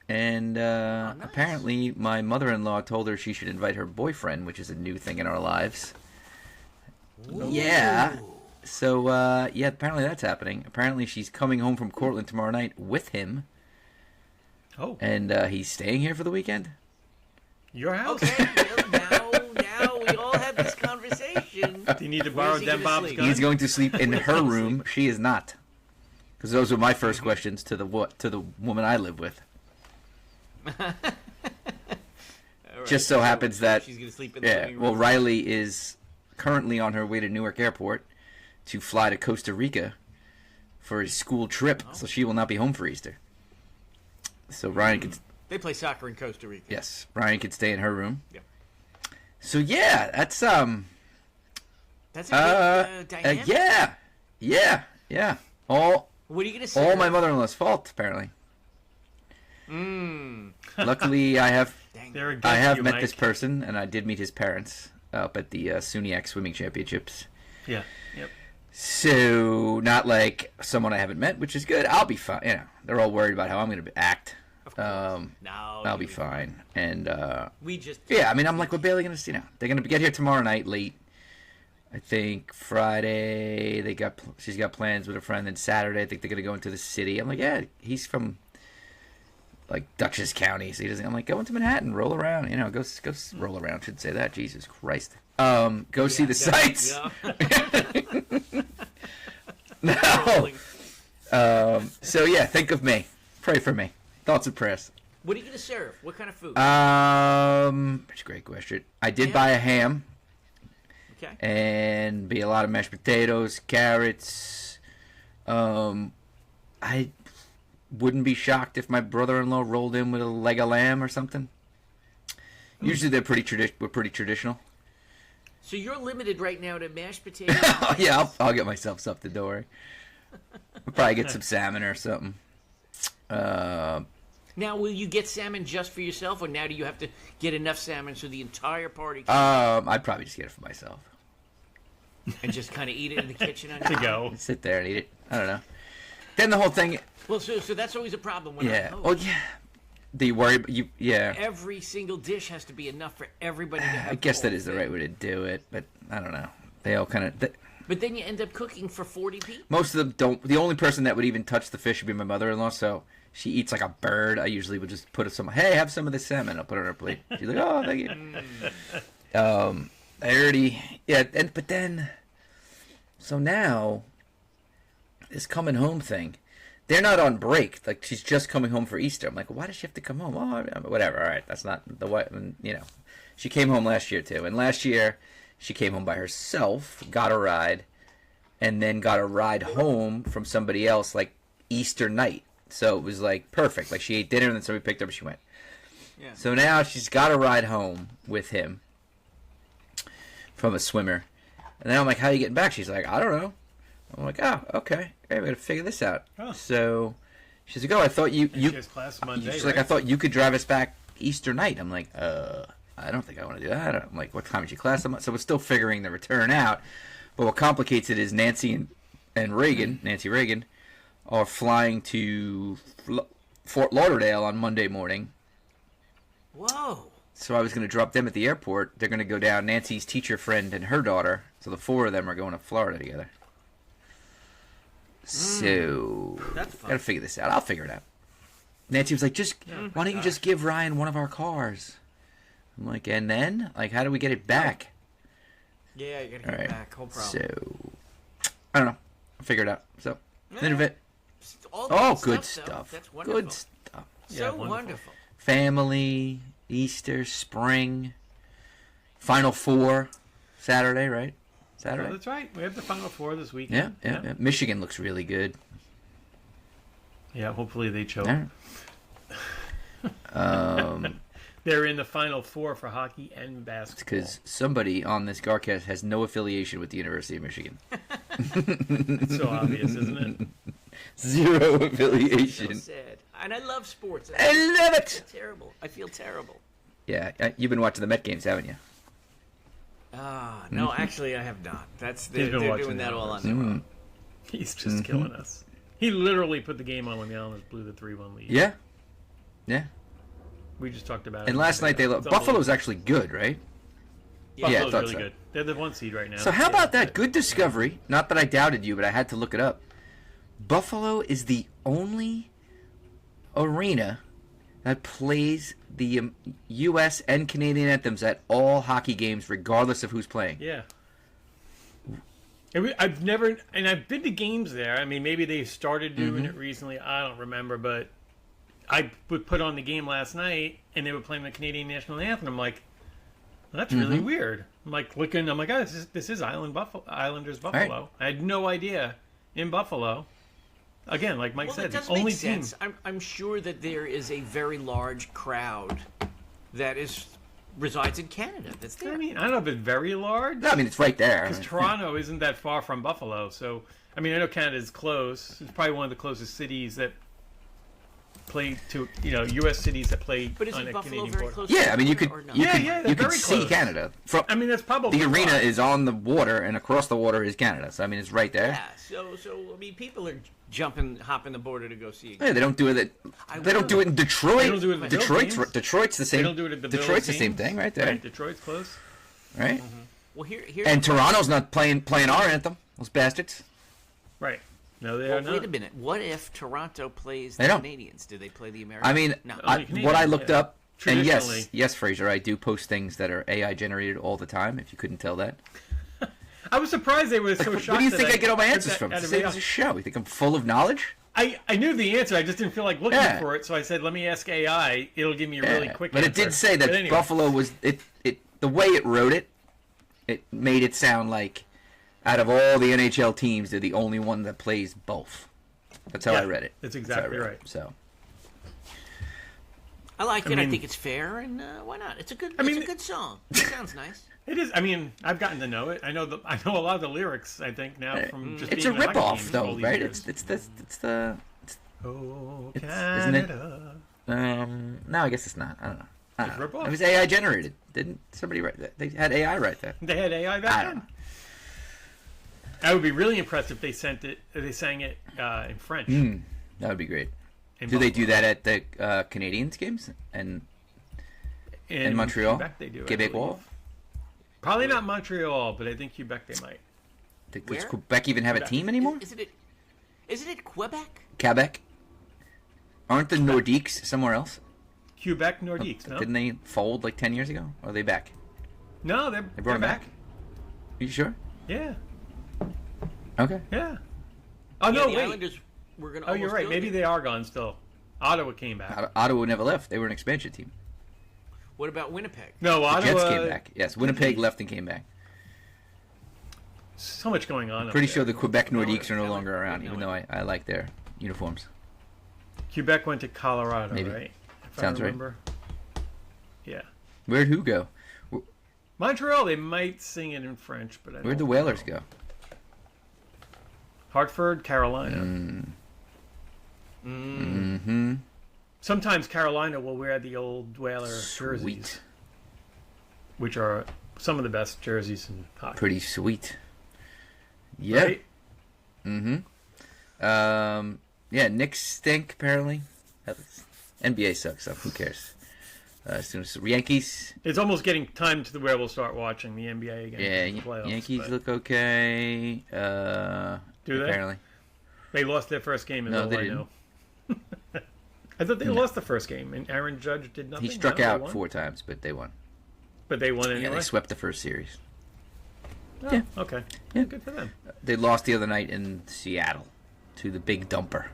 And nice. apparently my mother-in-law told her she should invite her boyfriend, which is a new thing in our lives. Yeah. So, yeah, apparently that's happening. Apparently she's coming home from Cortland tomorrow night with him. Oh, And he's staying here for the weekend. your house? Okay. Well, now we all have this conversation. Do you need to borrow he Dan gonna Bob's sleep? gun? He's going to sleep in her room. She is not. Because those were my first questions to the woman I live with. All right, Just so happens that she's gonna sleep in the yeah, living room. well, Riley is currently on her way to Newark Airport to fly to Costa Rica for his school trip, so she will not be home for Easter. So Ryan could They play soccer in Costa Rica. yes, Ryan could stay in her room. Yep. So yeah, that's That's a good dynamic. yeah. All What are you gonna say? all my mother-in-law's fault apparently. Luckily, I have They're against I have you, met Mike. this person, and I did meet his parents up at the SUNYAC swimming championships. Yeah. Yep. So not like someone I haven't met, which is good. I'll be fine. You know, they're all worried about how I'm going to act. Of course. No, I'll be fine. And We just yeah, I mean, I'm like, we're barely going to see now. They're going to get here tomorrow night late. I think Friday she's got plans with a friend. Then Saturday, I think they're going to go into the city. I'm like, yeah, he's from like Dutchess County, so he doesn't. I'm like, go into Manhattan, roll around. You know, go roll around. Should say that. Jesus Christ. Go see the sights. Yeah. No. So yeah, think of me. Pray for me. Thoughts and prayers. What are you gonna serve? What kind of food? That's a great question. I did Ham? buy a ham Okay. and be a lot of mashed potatoes, carrots. I wouldn't be shocked if my brother-in-law rolled in with a leg of lamb or something. Usually they're we're pretty traditional. So you're limited right now to mashed potatoes. Oh yeah, I'll get myself something. Don't worry. I'll probably get some salmon or something. Now, will you get salmon just for yourself, or now do you have to get enough salmon so the entire party I'd probably just get it for myself. and just kind of eat it in the kitchen? To go. Sit there and eat it. I don't know. Then the whole thing. Well, so that's always a problem when Yeah. I host. Oh yeah. Do you worry? You yeah. Every single dish has to be enough for everybody to have. I guess the that whole is the thing. right way to do it, but I don't know. They all kind of. But then you end up cooking for 40 people. Most of them don't. The only person that would even touch the fish would be my mother-in-law. So she eats like a bird. I usually would just put some. Hey, have some of this salmon. I'll put it on her plate. She's like, oh, thank you. I already. Yeah, but then. So now, this coming home thing. They're not on break. Like, she's just coming home for Easter. I'm like, why does she have to come home? Oh, whatever. All right, that's not the way. You know, she came home last year too, and last year she came home by herself, got a ride, and then got a ride home from somebody else like Easter night. So it was like perfect. Like she ate dinner and then somebody picked her up and she went. Yeah. So now she's got a ride home with him from a swimmer, and then I'm like, how are you getting back? She's like, I don't know. I'm like, oh, okay. Hey, we gotta figure this out. Oh. So she's like, oh, I thought you. She has class Monday. She's right? like, I thought you could drive us back Easter night. I'm like, I don't think I want to do that. I'm like, what time is your class? So we're still figuring the return out. But what complicates it is Nancy and Reagan, Nancy Reagan, are flying to Fort Lauderdale on Monday morning. Whoa. So I was going to drop them at the airport. They're going to go down. Nancy's teacher friend and her daughter. So the four of them are going to Florida together. So That's fun. gotta figure this out. I'll figure it out. Nancy was like, why don't you just give Ryan one of our cars? I'm like, and then? Like, how do we get it back? Yeah, you gotta All get right. back. Whole problem. So, I don't know. figure it out. So, Yeah. end of it. All Oh, good good though. stuff. That's wonderful. Good stuff. So Yeah, wonderful. wonderful. Family, Easter, spring, Final Four, Saturday, right? Oh, Saturday. that's right. We have the Final Four this Yeah, weekend. yeah. Michigan looks really good. Yeah, hopefully they choke. All right. They're in the Final Four for hockey and basketball. Because somebody on this Garcast has no affiliation with the University of Michigan. It's so obvious, isn't it? Zero So affiliation. sad. And I love sports. I love it. feel terrible. I feel terrible. Yeah, you've been watching the Met games, haven't you? Ah, no, actually, I have not. He's They're been watching doing that the all on Islanders. their own. He's just killing us. He literally put the game on when the Islanders blew the 3-1 lead. Yeah. Yeah. We just talked about it. And last night they It's Buffalo's actually good, right? Yeah, Yeah, I Buffalo's thought really so. good. They're the 1 seed right now. So how Yeah. about that? Good discovery. Not that I doubted you, but I had to look it up. Buffalo is the only arena that plays the U.S. and Canadian anthems at all hockey games, regardless of who's playing. Yeah. I've never, and I've been to games there. I mean, maybe they started doing it recently. I don't remember, but I would put on the game last night, and they were playing the Canadian national anthem. I'm like, that's really weird. I'm like looking. I'm like, oh, this is Islanders Buffalo. Right. I had no idea in Buffalo. Again, like Mike Well, said, that the does only make team. sense. I'm sure that there is a very large crowd that resides in Canada. That's there. I mean, I don't know if it's very large. No, I mean, it's right there. Because Toronto isn't that far from Buffalo, so I mean, I know Canada's close. It's probably one of the closest cities that play to, U.S. cities that play But is on a Buffalo Canadian very border. close? to Yeah, I mean, you could Canada or no? you Yeah, could, yeah, they're you could very see close. Canada. From, I mean, that's probably the arena why. is on the water, and across the water is Canada. So I mean, it's right there. Yeah. So I mean, people are hopping the border to go see. Yeah, they don't do it. I They don't do it in Detroit. They don't do it in the Detroit's Philippines. Detroit's the same. They don't do it at the Detroit's the Bills same games. thing, right there, Right, Detroit's close. right? Well, here's And Toronto's not playing our anthem. Those bastards. Right. No, they Well, are not. wait a minute. What if Toronto plays They the don't. Canadians? Do they play the Americans? I mean, no. Only what I Canadians, looked yeah. up, and Traditionally. yes, Fraser, I do post things that are AI generated all the time. If you couldn't tell that, I was surprised they were so shocked. where do you that think I get all my took answers that from? out It's of the same AI. as a show. You think I'm full of knowledge? I knew the answer. I just didn't feel like looking Yeah. for it, so I said, "Let me ask AI. It'll give me a really Yeah. quick." But it answer. did say that But anyway. Buffalo was it. The way it wrote it, it made it sound like out of all the NHL teams, they're the only one that plays both. That's how Yeah, I read it. that's how I exactly read it. right. So I like it. I mean- think it's fair, and why not? It's a good. mean- it's a good song. It sounds nice. It is. I mean, I've gotten to know it. I know a lot of the lyrics. I think now from just it's a being in hockey ripoff, games though, all these right? years. It's Oh, isn't it? Canada. no, I guess it's not. I don't know. I don't know. ripoff? It was AI generated. Didn't somebody write that? They had AI write that. They had AI I back don't then. know. I would be really impressed if they sent it. If they sang it in French. That would be great. in Do they do Buffalo. that at the Canadians games and in Montreal? Quebec, they do. I Quebec believe. Wall? Probably not Montreal, but I think Quebec they might. Does Where? Quebec even have a Quebec. team anymore? Isn't it Quebec? Quebec? Aren't the Nordiques somewhere else? Quebec Nordiques, no? Didn't they fold like 10 years ago? Or are they back? No, they're brought 'em back. back? Are you sure? Yeah, Okay. yeah. Oh, Yeah, no, the wait. Islanders were going to. Oh, you're right. Maybe they are gone still. Ottawa came back. Ottawa never left. They were an expansion team. What about Winnipeg? No, The Ottawa. Jets came back. Yes, Winnipeg left and came back. So much going on. up Pretty there. sure the Quebec Nordiques are no Philly. longer around, even Philly. though I like their uniforms. Quebec went to Colorado, Maybe. right? If Sounds I right. remember. Yeah. Where'd who go? Montreal, they might sing it in French, but I don't Where'd the know. Whalers go? Hartford, Carolina. Mm-hmm. Sometimes Carolina will wear the old Whaler jerseys, Sweet. which are some of the best jerseys in hockey. Pretty sweet. Yeah. Right? Yeah, Knicks stink, apparently. NBA sucks, so who cares? As soon as Yankees, It's almost getting time to where we'll start watching the NBA again. yeah, in the playoffs, Yankees but look okay. Do they? Apparently. They lost their first game, is No, all they I know. I thought they lost the first game, and Aaron Judge did nothing. He struck No, they out won? 4 times, but they won. But they won Yeah, anyway. they swept the first series. Oh, Yeah. Okay. Yeah. Good for them. They lost the other night in Seattle to the Big Dumper.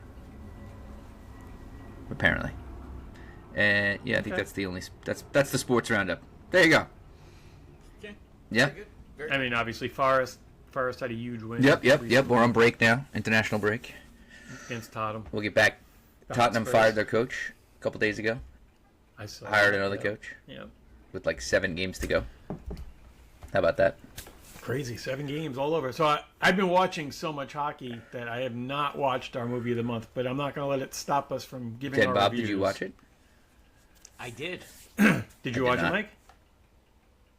Apparently. And yeah, I think Okay. that's the only that's the sports roundup. There you go. Okay. Yeah. I mean, obviously, Forrest had a huge win. Yep. recently We're on break now. International break. against Tottenham. We'll get back. The Tottenham Hotspurs. fired their coach a couple days ago. I saw Hired that, another yeah. coach Yeah. with like 7 games to go. How about that? Crazy, 7 games all over. So I've been watching so much hockey that I have not watched our movie of the month, but I'm not going to let it stop us from giving Ted our Bob, reviews. did you watch it? I did. Did you watch not. it, Mike?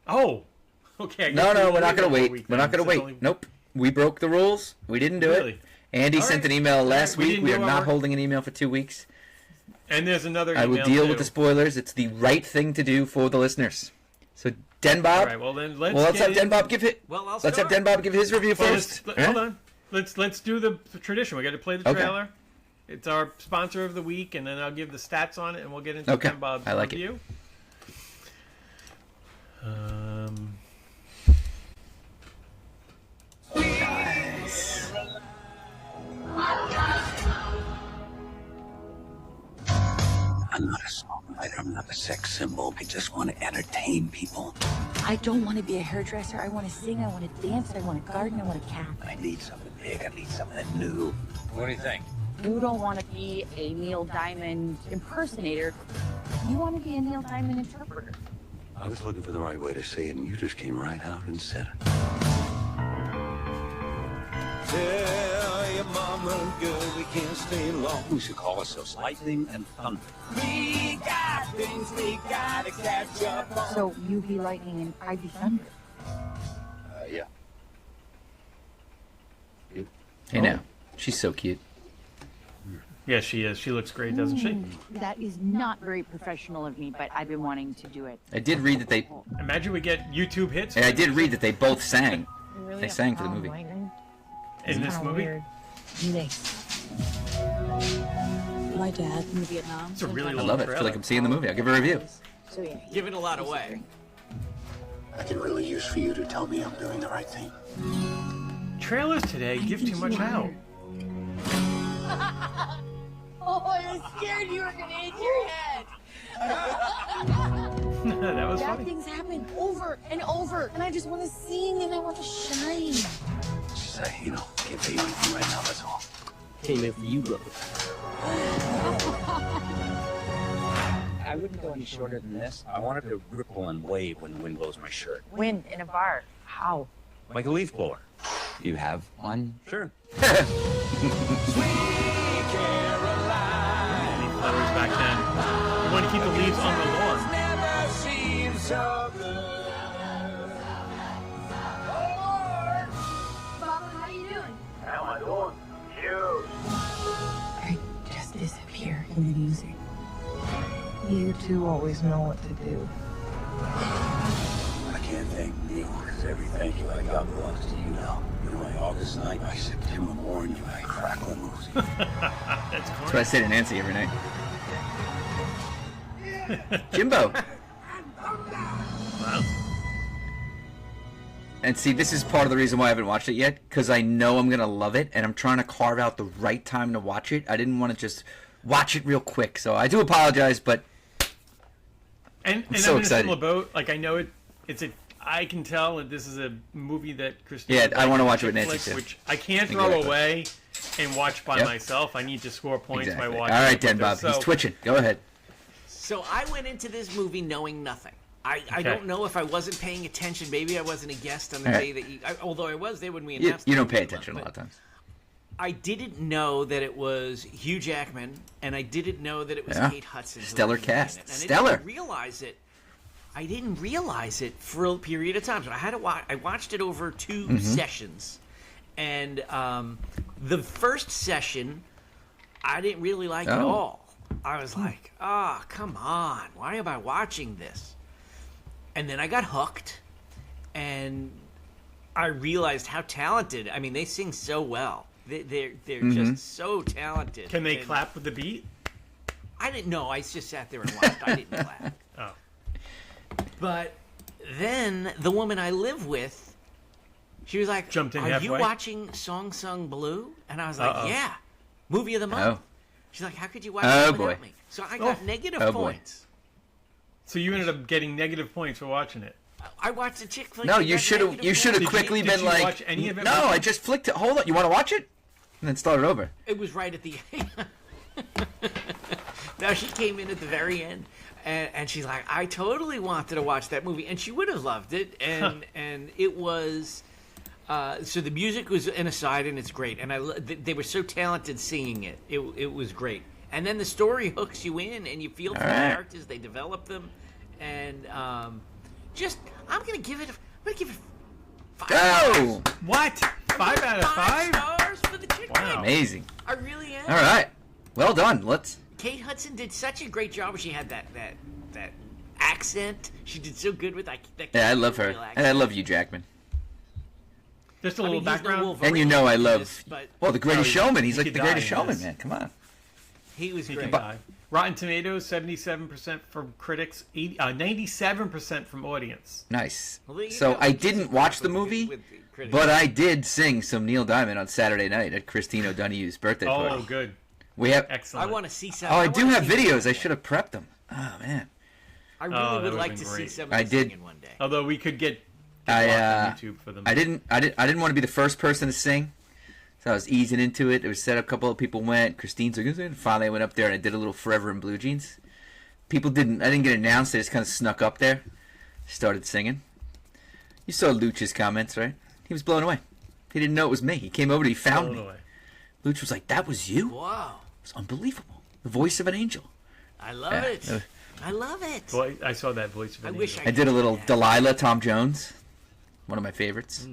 Oh, okay. I guess No, we'll we're not leave it going to for a wait. week We're then, not going to since wait. only- Nope. We broke the rules. We didn't do Really? it. Andy All sent right. an email last we week. didn't We do are our not work. holding an email for 2 weeks. And there's another I will email, deal too. with the spoilers. It's the right thing to do for the listeners. So, Den Bob. All right, well then let's Let's get have Den Bob give it. Well, I'll Let's have start. Den Bob give his review Well, first. hold on. Let's do the tradition. We got to play the Okay. trailer. It's our sponsor of the week, and then I'll give the stats on it, and we'll get into Okay. Ken Bob's I like it. review. I'm not a songwriter. I'm not a sex symbol. I just want to entertain people. I don't want to be a hairdresser. I want to sing. I want to dance. I want to garden. I want a cat. I need something big. I need something new. What do you think? You don't want to be a Neil Diamond impersonator. You want to be a Neil Diamond interpreter. I was looking for the right way to say it, and you just came right out and said it. Tell your mama, girl, we can't stay long. We should call ourselves Lightning and Thunder. We got things we gotta catch up on. So you be lightning and I be thunder. Yeah. Hey now. She's so cute. Yes, she is. She looks great, doesn't she? That is not very professional of me, but I've been wanting to do it. I did read that they. Imagine we get YouTube hits And I did read that they both sang. Really? They sang for the movie. in this movie. My dad in Vietnam. It's a really I long love it. I trailer. feel like I'm seeing the movie. I'll give a review. So yeah. Giving a lot away. I can really use for you to tell me I'm doing the right thing. Trailers today give too much out. Oh, I was scared you were gonna hit your head. That was Bad funny. things happen over and over, and I just want to sing and I want to shine. Just say, can't pay you anything right now, that's all. Came in for you, brother. I wouldn't go any shorter than this. I wanted to ripple and wave when the wind blows my shirt. Wind in a bar. How? Like a leaf blower. You have one? Sure. Any flowers back then. We want to keep the leaves on the lawn. I just disappear in the music. You two always know what to do. I can't thank you, because every thank you I got belongs to you now. You're my August night, my September morning, you're my crackling rosy. That's That's corny. what I say to Nancy every night. Jimbo. Wow. And see, this is part of the reason why I haven't watched it yet, because I know I'm going to love it, and I'm trying to carve out the right time to watch it. I didn't want to just watch it real quick, so I do apologize, but And so I'm in a excited. similar boat. Like I know it's a. I can tell that this is a movie that Christine. Yeah, would I like wanna as a watch it with chick Nancy, flick, too. which I can't throw Exactly. away and watch by Yep. myself. I need to score points exactly. by All watching. right, it Den with her. Bob. He's So- twitching. Go ahead. So I went into this movie knowing nothing. I Okay. don't know if I wasn't paying attention. Maybe I wasn't a guest on the All day right. that although I was there when we You, announced you the don't pay movie, attention a but lot of times. I didn't know that it was Hugh Jackman, and I didn't know that it was Yeah. Kate Hudson. who Stellar was in it. cast. And Stellar. I didn't realize it for a period of time. So I watched it over 2 Mm-hmm. sessions, and the first session I didn't really like at Oh. all. I was like, come on, why am I watching this? And then I got hooked, and I realized how talented. I mean, they sing so well. They're Mm-hmm. just so talented. Can they And clap with the beat? I didn't know. I just sat there and watched. I didn't clap. Oh. But then the woman I live with, She was like, Jumped in "Are you halfway. watching Song Sung Blue?" And I was like, Uh-oh. "Yeah, movie of the month." Oh. She's like, "How could you watch Oh, that boy. without me?" So I got Oh. negative Oh, boy. points. So you ended up getting negative points for watching it. I watched a chick flick. No, and you got should have. negative You should have points. quickly did been you like, watch any of it "No, with I me? just flicked it. Hold on, you want to watch it?" And then start it over. It was right at the end. Now she came in at the very end, and she's like, "I totally wanted to watch that movie," and she would have loved it. And it was. So the music was an aside, and it's great. And they were so talented singing it. It was great. And then the story hooks you in, and you feel for the right. characters. They develop them, and I'm gonna give it 5 Go! What? 5 out of 5? stars for the chick Wow. flick. Amazing. I really am. All right. Well done. Let's. Kate Hudson did such a great job. She had that accent. She did so good with that. Yeah, I love her, real and I accent. love you, Jackman. Just a I little mean, he's no background. Wolverine And you know I in love. this, but Well, the Greatest he- Showman. He's he like could the die Greatest in Showman, this. man. Come on. he was He great. can die. Rotten Tomatoes, 77% from critics, 97% from audience. Nice. Well, there you So go. I didn't watch the movie, With the critics. but I did sing some Neil Diamond on Saturday night at Christine O'Donoghue's birthday Oh, party. good. We have. I Excellent. want to see some. Oh, I do wanna have see videos. some. I should have prepped them. Oh man. I really that would would've like been to see great. some of I the Oh, did- singing one day. Although we could get I on YouTube for them. I didn't want to be the first person to sing, so I was easing into it. It was set up. A couple of people went. Christine's like, and finally I went up there and I did a little Forever in Blue Jeans. I didn't get announced. I just kind of snuck up there, started singing. You saw Luch's comments, right? He was blown away. He didn't know it was me. He came over. He found Blown me. away. Luch was like, "That was you? It Wow, was unbelievable. The voice of an angel." I love Yeah. it. I love it. Well, I saw that voice of I an wish angel. I did a little Delilah, Tom Jones, one of my favorites.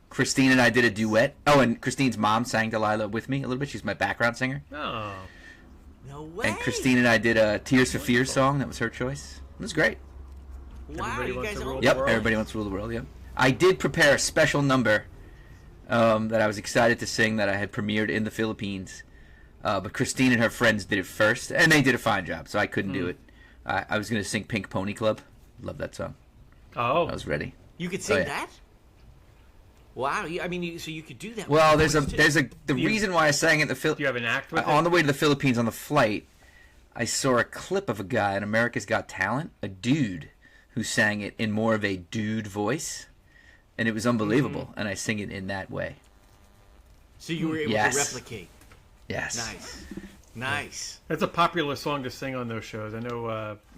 Christine and I did a duet. Oh, and Christine's mom sang Delilah with me a little bit. She's my background singer. Oh, No way. And Christine and I did a Tears for Fears song. That was her choice. It was great. Wow, Everybody you wants guys to all. rule Yep, world. everybody wants to rule the world. Yep. I did prepare a special number that I was excited to sing that I had premiered in the Philippines. But Christine and her friends did it first, and they did a fine job, so I couldn't do it. I was going to sing Pink Pony Club. Love that song. oh, I was ready. You could sing yeah. that. Wow, I mean, so you could do that. Well, with the voice, too. reason why I sang it in the do you have an act with it? on the way to the Philippines on the flight, I saw a clip of a guy on America's Got Talent, a dude who sang it in more of a dude voice, and it was unbelievable. And I sing it in that way. So you were able Yes. to replicate. Yes. Nice, nice. That's a popular song to sing on those shows. I know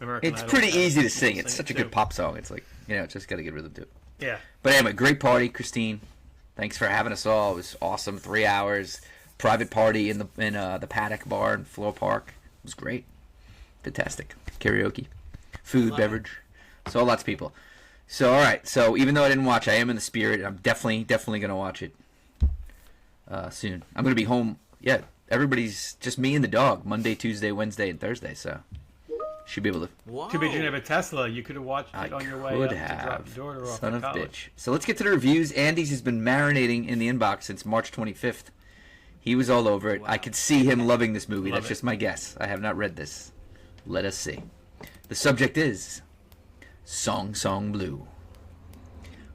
American It's Idol pretty has easy to people sing. It's such a too. good pop song. It's like, just got to get rhythm to it. Yeah. But anyway, great party, Christine. Thanks for having us all. It was awesome. 3 hours, private party in the Paddock Bar in Floor Park. It was great. Fantastic. Karaoke, food, Love it. beverage. So lots of people. So all right. So even though I didn't watch, I am in the spirit. I'm definitely gonna watch it soon. I'm gonna be home. Yeah, everybody's just me and the dog. Monday, Tuesday, Wednesday, and Thursday. So should be able to. Wow. Too bad you didn't have a Tesla. You could have watched I it on your way could up to drop have. your daughter off Son at of college. bitch. So let's get to the reviews. Andy's has been marinating in the inbox since March 25th. He was all over it. I could see him loving this movie. Love That's it. just my guess. I have not read this. Let us see. The subject is Song Song Blue.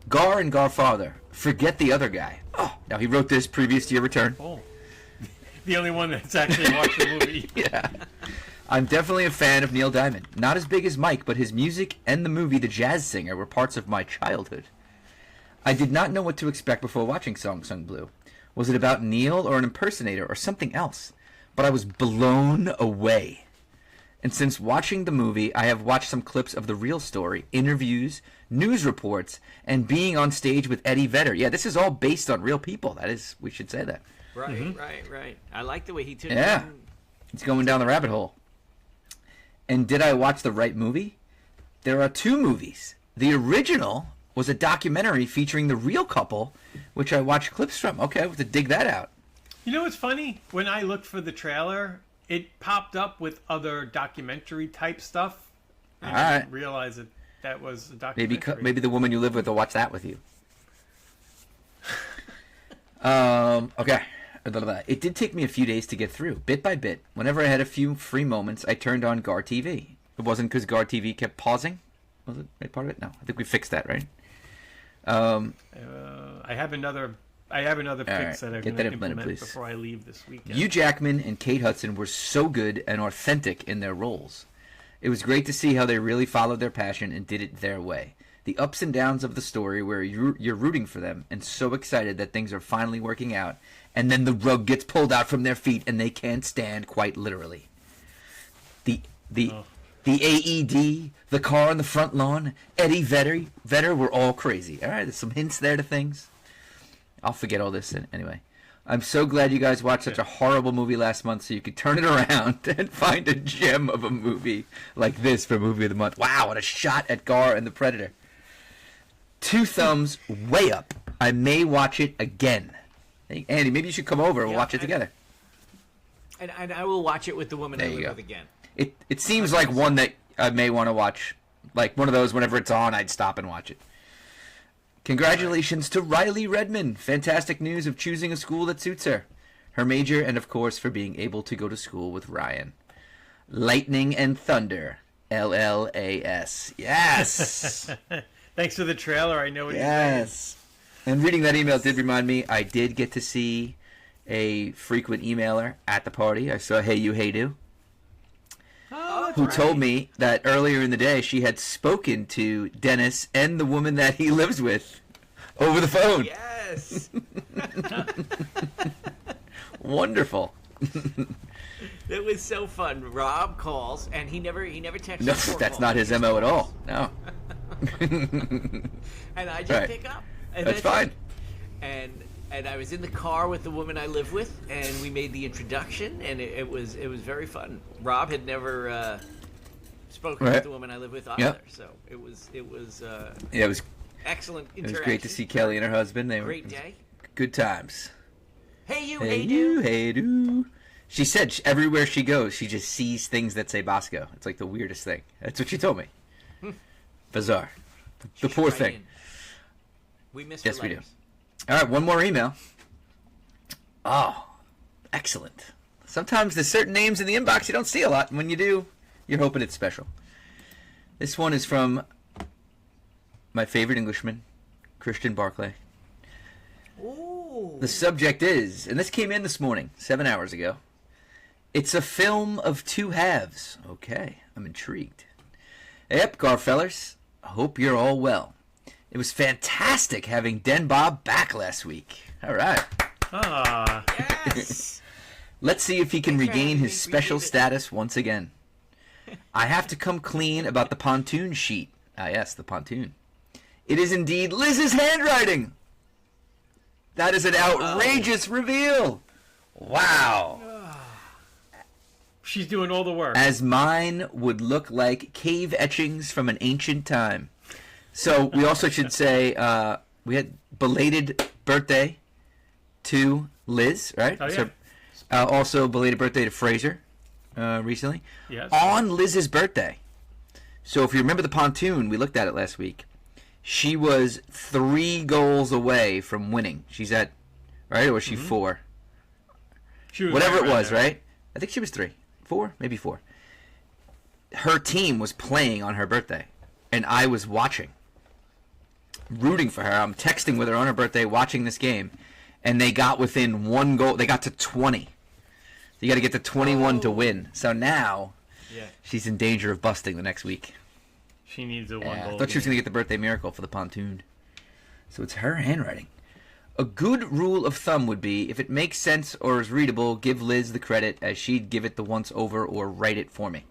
Gar and Garfather. Forget the other guy. Oh, now he wrote this previous to your return. Oh. The only one that's actually watched the movie. Yeah. I'm definitely a fan of Neil Diamond. Not as big as Mike, but his music and the movie The Jazz Singer were parts of my childhood. I did not know what to expect before watching Song Sung Blue. Was it about Neil or an impersonator or something else? But I was blown away. And since watching the movie, I have watched some clips of the real story, interviews, news reports, and being on stage with Eddie Vedder. Yeah, this is all based on real people. That is, we should say that. Right, right. I like the way he took. Yeah. It's going down the rabbit hole. And did I watch the right movie? There are two movies. The original was a documentary featuring the real couple, which I watched clips from. Okay, I have to dig that out. You know what's funny? When I looked for the trailer, it popped up with other documentary type stuff. And I Alright. didn't realize that was a Maybe documentary. maybe the woman you live with will watch that with you. Okay. It did take me a few days to get through, bit by bit. Whenever I had a few free moments, I turned on Gar TV. It wasn't because Gar TV kept pausing. Was it right part of it? No, I think we fixed that, right? I I have another fix that I'm Get going that to implemented, implement please. before I leave this weekend. Hugh Jackman and Kate Hudson were so good and authentic in their roles. It was great to see how they really followed their passion and did it their way. The ups and downs of the story where you're rooting for them and so excited that things are finally working out, and then the rug gets pulled out from their feet and they can't stand, quite literally. The AED, the car on the front lawn, Eddie Vedder were all crazy. All right, there's some hints there to things. I'll forget all this anyway. I'm so glad you guys watched such a horrible movie last month so you could turn it around and find a gem of a movie like this for Movie of the Month. Wow, what a shot at Gar and the Predator. 2 thumbs way up. I may watch it again. Hey, Andy, maybe you should come over and watch it together. And I will watch it with the woman There I you live go. with again. It seems like one that I may want to watch. Like one of those, whenever it's on, I'd stop and watch it. Congratulations to Riley Redmond. Fantastic news of choosing a school that suits her. Her major, and of course for being able to go to school with Ryan. Lightning and Thunder. LLAS. Yes! Thanks for the trailer. I know what you're saying. Yes. And reading that email did remind me, I did get to see a frequent emailer at the party. I saw Hey You, Hey Do. Who told me that earlier in the day she had spoken to Dennis and the woman that he lives with over the phone. Yes. Wonderful. It was so fun. Rob calls, and he never texts. No, before that's calls. not his He just MO at calls. all. No. And I just Right. pick up. And That's fine. it. And I was in the car with the woman I live with, and we made the introduction, and it was very fun. Rob had never spoken Right. with the woman I live with either, Yep. so it was Yeah, it was excellent it interaction. was great to see Kelly and her husband. They Great were day. good times. Hey you, Hey hey you, you. hey do. She said everywhere she goes, she just sees things that say Bosco. It's like the weirdest thing. That's what she told me. Bizarre. The poor Right thing. in. We miss Yes, her we do. letters. All right, one more email. Oh, excellent. Sometimes there's certain names in the inbox you don't see a lot, and when you do, you're hoping it's special. This one is from my favorite Englishman, Christian Barclay. Ooh. The subject is, and this came in this morning, 7 hours ago, it's a film of 2 halves. Okay, I'm intrigued. Yep, Garfellers, I hope you're all well. It was fantastic having Den Bob back last week. All right. Ah, Yes. Let's see if he can Thanks for regain having his me. special Appreciate it. status once again. I have to come clean about the pontoon sheet. Ah, yes, the pontoon. It is indeed Liz's handwriting. That is an outrageous reveal. Wow. she's doing all the work. As mine would look like cave etchings from an ancient time. So we also should say we had belated birthday to Liz, right? Oh, yeah. So, also belated birthday to Fraser recently. Yes. On Liz's birthday. So if you remember the pontoon, we looked at it last week. She was 3 goals away from winning. She's at, right? Or was she 4? She was Whatever right it around was, there. right? I think she was 3. 4? Maybe 4. Her team was playing on her birthday, and I was watching, rooting for her. I'm texting with her on her birthday, watching this game, and they got within 1 goal. They got to 20. You got to get to 21 to win. So now Yeah. she's in danger of busting the next week. She needs a Yeah, one I goal. thought she was game. going to get the birthday miracle for the pontoon. So it's her handwriting. A good rule of thumb would be, if it makes sense or is readable, give Liz the credit, as she'd give it the once over or write it for me.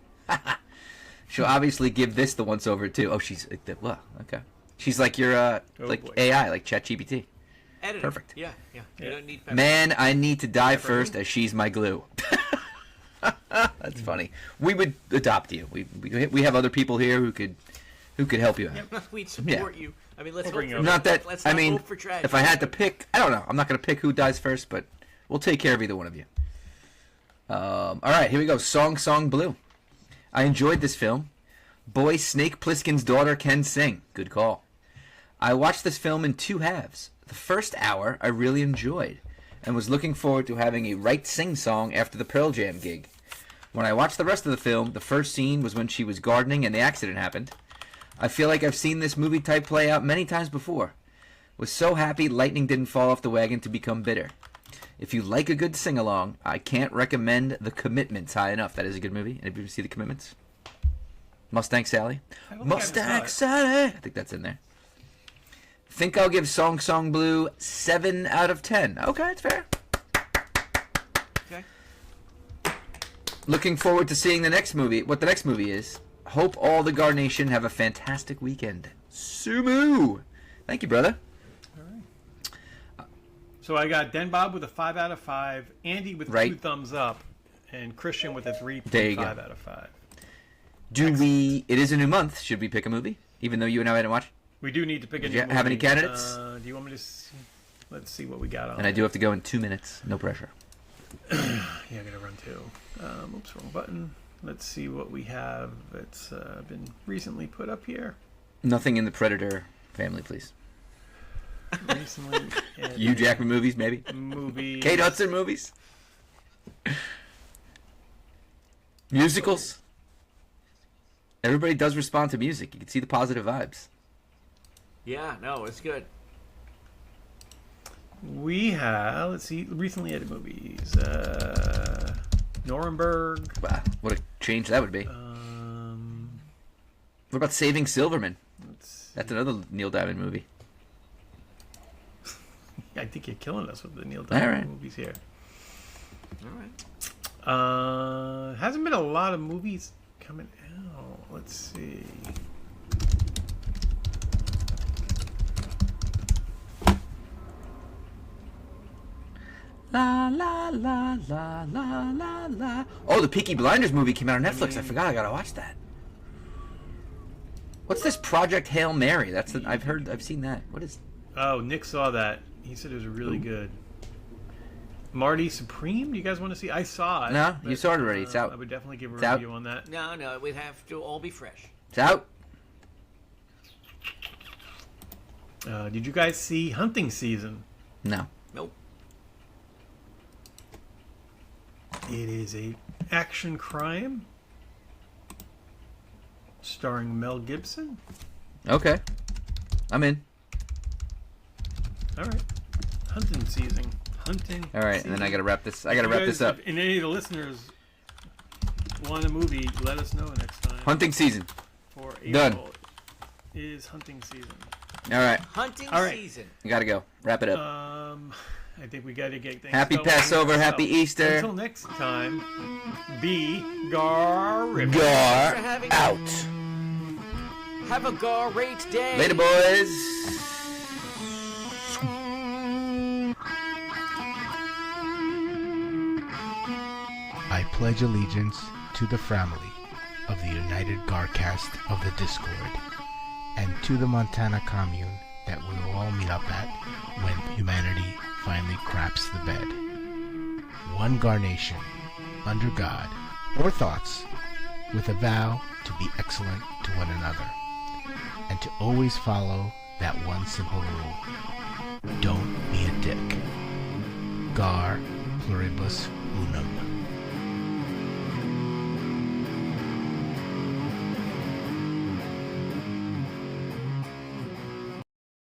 She'll obviously give this the once over too. Oh, she's like that. Well, okay. She's like your like boy. AI, like ChatGPT. Editor. Perfect. Yeah, yeah. You don't need pepper. Man, I need to die first, as she's my glue. That's funny. We would adopt you. We have other people here who could help you out. We'd support you. I mean, let's We'll hope bring for you Not that let's I not mean, hope for tragedy. if I had to pick, I don't know. I'm not going to pick who dies first, but we'll take care of either one of you. All right, here we go. Song Blue. I enjoyed this film. Boy, Snake Plissken's daughter can sing. Good call. I watched this film in 2 halves. The first hour I really enjoyed, and was looking forward to having a right sing song after the Pearl Jam gig. When I watched the rest of the film, the first scene was when she was gardening and the accident happened. I feel like I've seen this movie type play out many times before. Was so happy lightning didn't fall off the wagon to become bitter. If you like a good sing-along, I can't recommend The Commitments high enough. That is a good movie. Anybody see The Commitments? Mustang Sally? Mustang Sally! I think that's in there. Think I'll give Song Song Blue 7 out of 10. Okay, it's fair. Okay. Looking forward to seeing the next movie. What the next movie is. Hope all the Gar Nation have a fantastic weekend. Sumu! Thank you, brother. So I got Den Bob with a 5 out of 5, Andy with Right. 2 thumbs up, and Christian with a There you 3.5 go. out of 5. It is a new month. Should we pick a movie? Even though you and I didn't watch? We do need to pick a Did new you have any movie. candidates? Do you want me to see? Let's see what we got on. And I do have to go in 2 minutes. No pressure. Yeah, I gotta run too. Oops, wrong button. Let's see what we have that's been recently put up here. Nothing in the Predator family, please. Recently, Hugh Jackman movies, maybe? movies. Kate Hudson movies? Musicals? Everybody does respond to music. You can see the positive vibes. Yeah, no, it's good. We have, let's see, recently added movies. Nuremberg. Wow, what a change that would be. What about Saving Silverman? That's another Neil Diamond movie. I think you're killing us with the Neil Diamond right. movies here. All right. Hasn't been a lot of movies coming out. Let's see. La la la la la la la. Oh, the Peaky Blinders movie came out on Netflix. I forgot. I gotta watch that. What's this Project Hail Mary? I've seen that. What is? Oh, Nick saw that. He said it was really good. Marty Supreme? Do you guys want to see? I saw it. No, but, you saw it already. It's out. I would definitely give a It's out. review on that. No, it would have to all be fresh. It's out. Did you guys see Hunting Season? No. Nope. It is a action crime starring Mel Gibson. Okay. I'm in. All right. Hunting Season. Hunting. All right, and then I gotta wrap this. I gotta wrap this up. If any of the listeners want a movie, let us know next time. Hunting Season. For April Done. is Hunting Season. All right. Hunting All right. season. You gotta go. Wrap it up. I think we got to get things Happy going. Passover, So, happy Easter. Until next time, be Gar-rific. Gar for having- out. Have a great day. Later, boys. I pledge allegiance to the family of the United Garcast of the Discord, and to the Montana commune that we will all meet up at when humanity finally craps the bed. One Gar Nation, under God, or thoughts, with a vow to be excellent to one another, and to always follow that one simple rule: don't be a dick. Gar pluribus unum.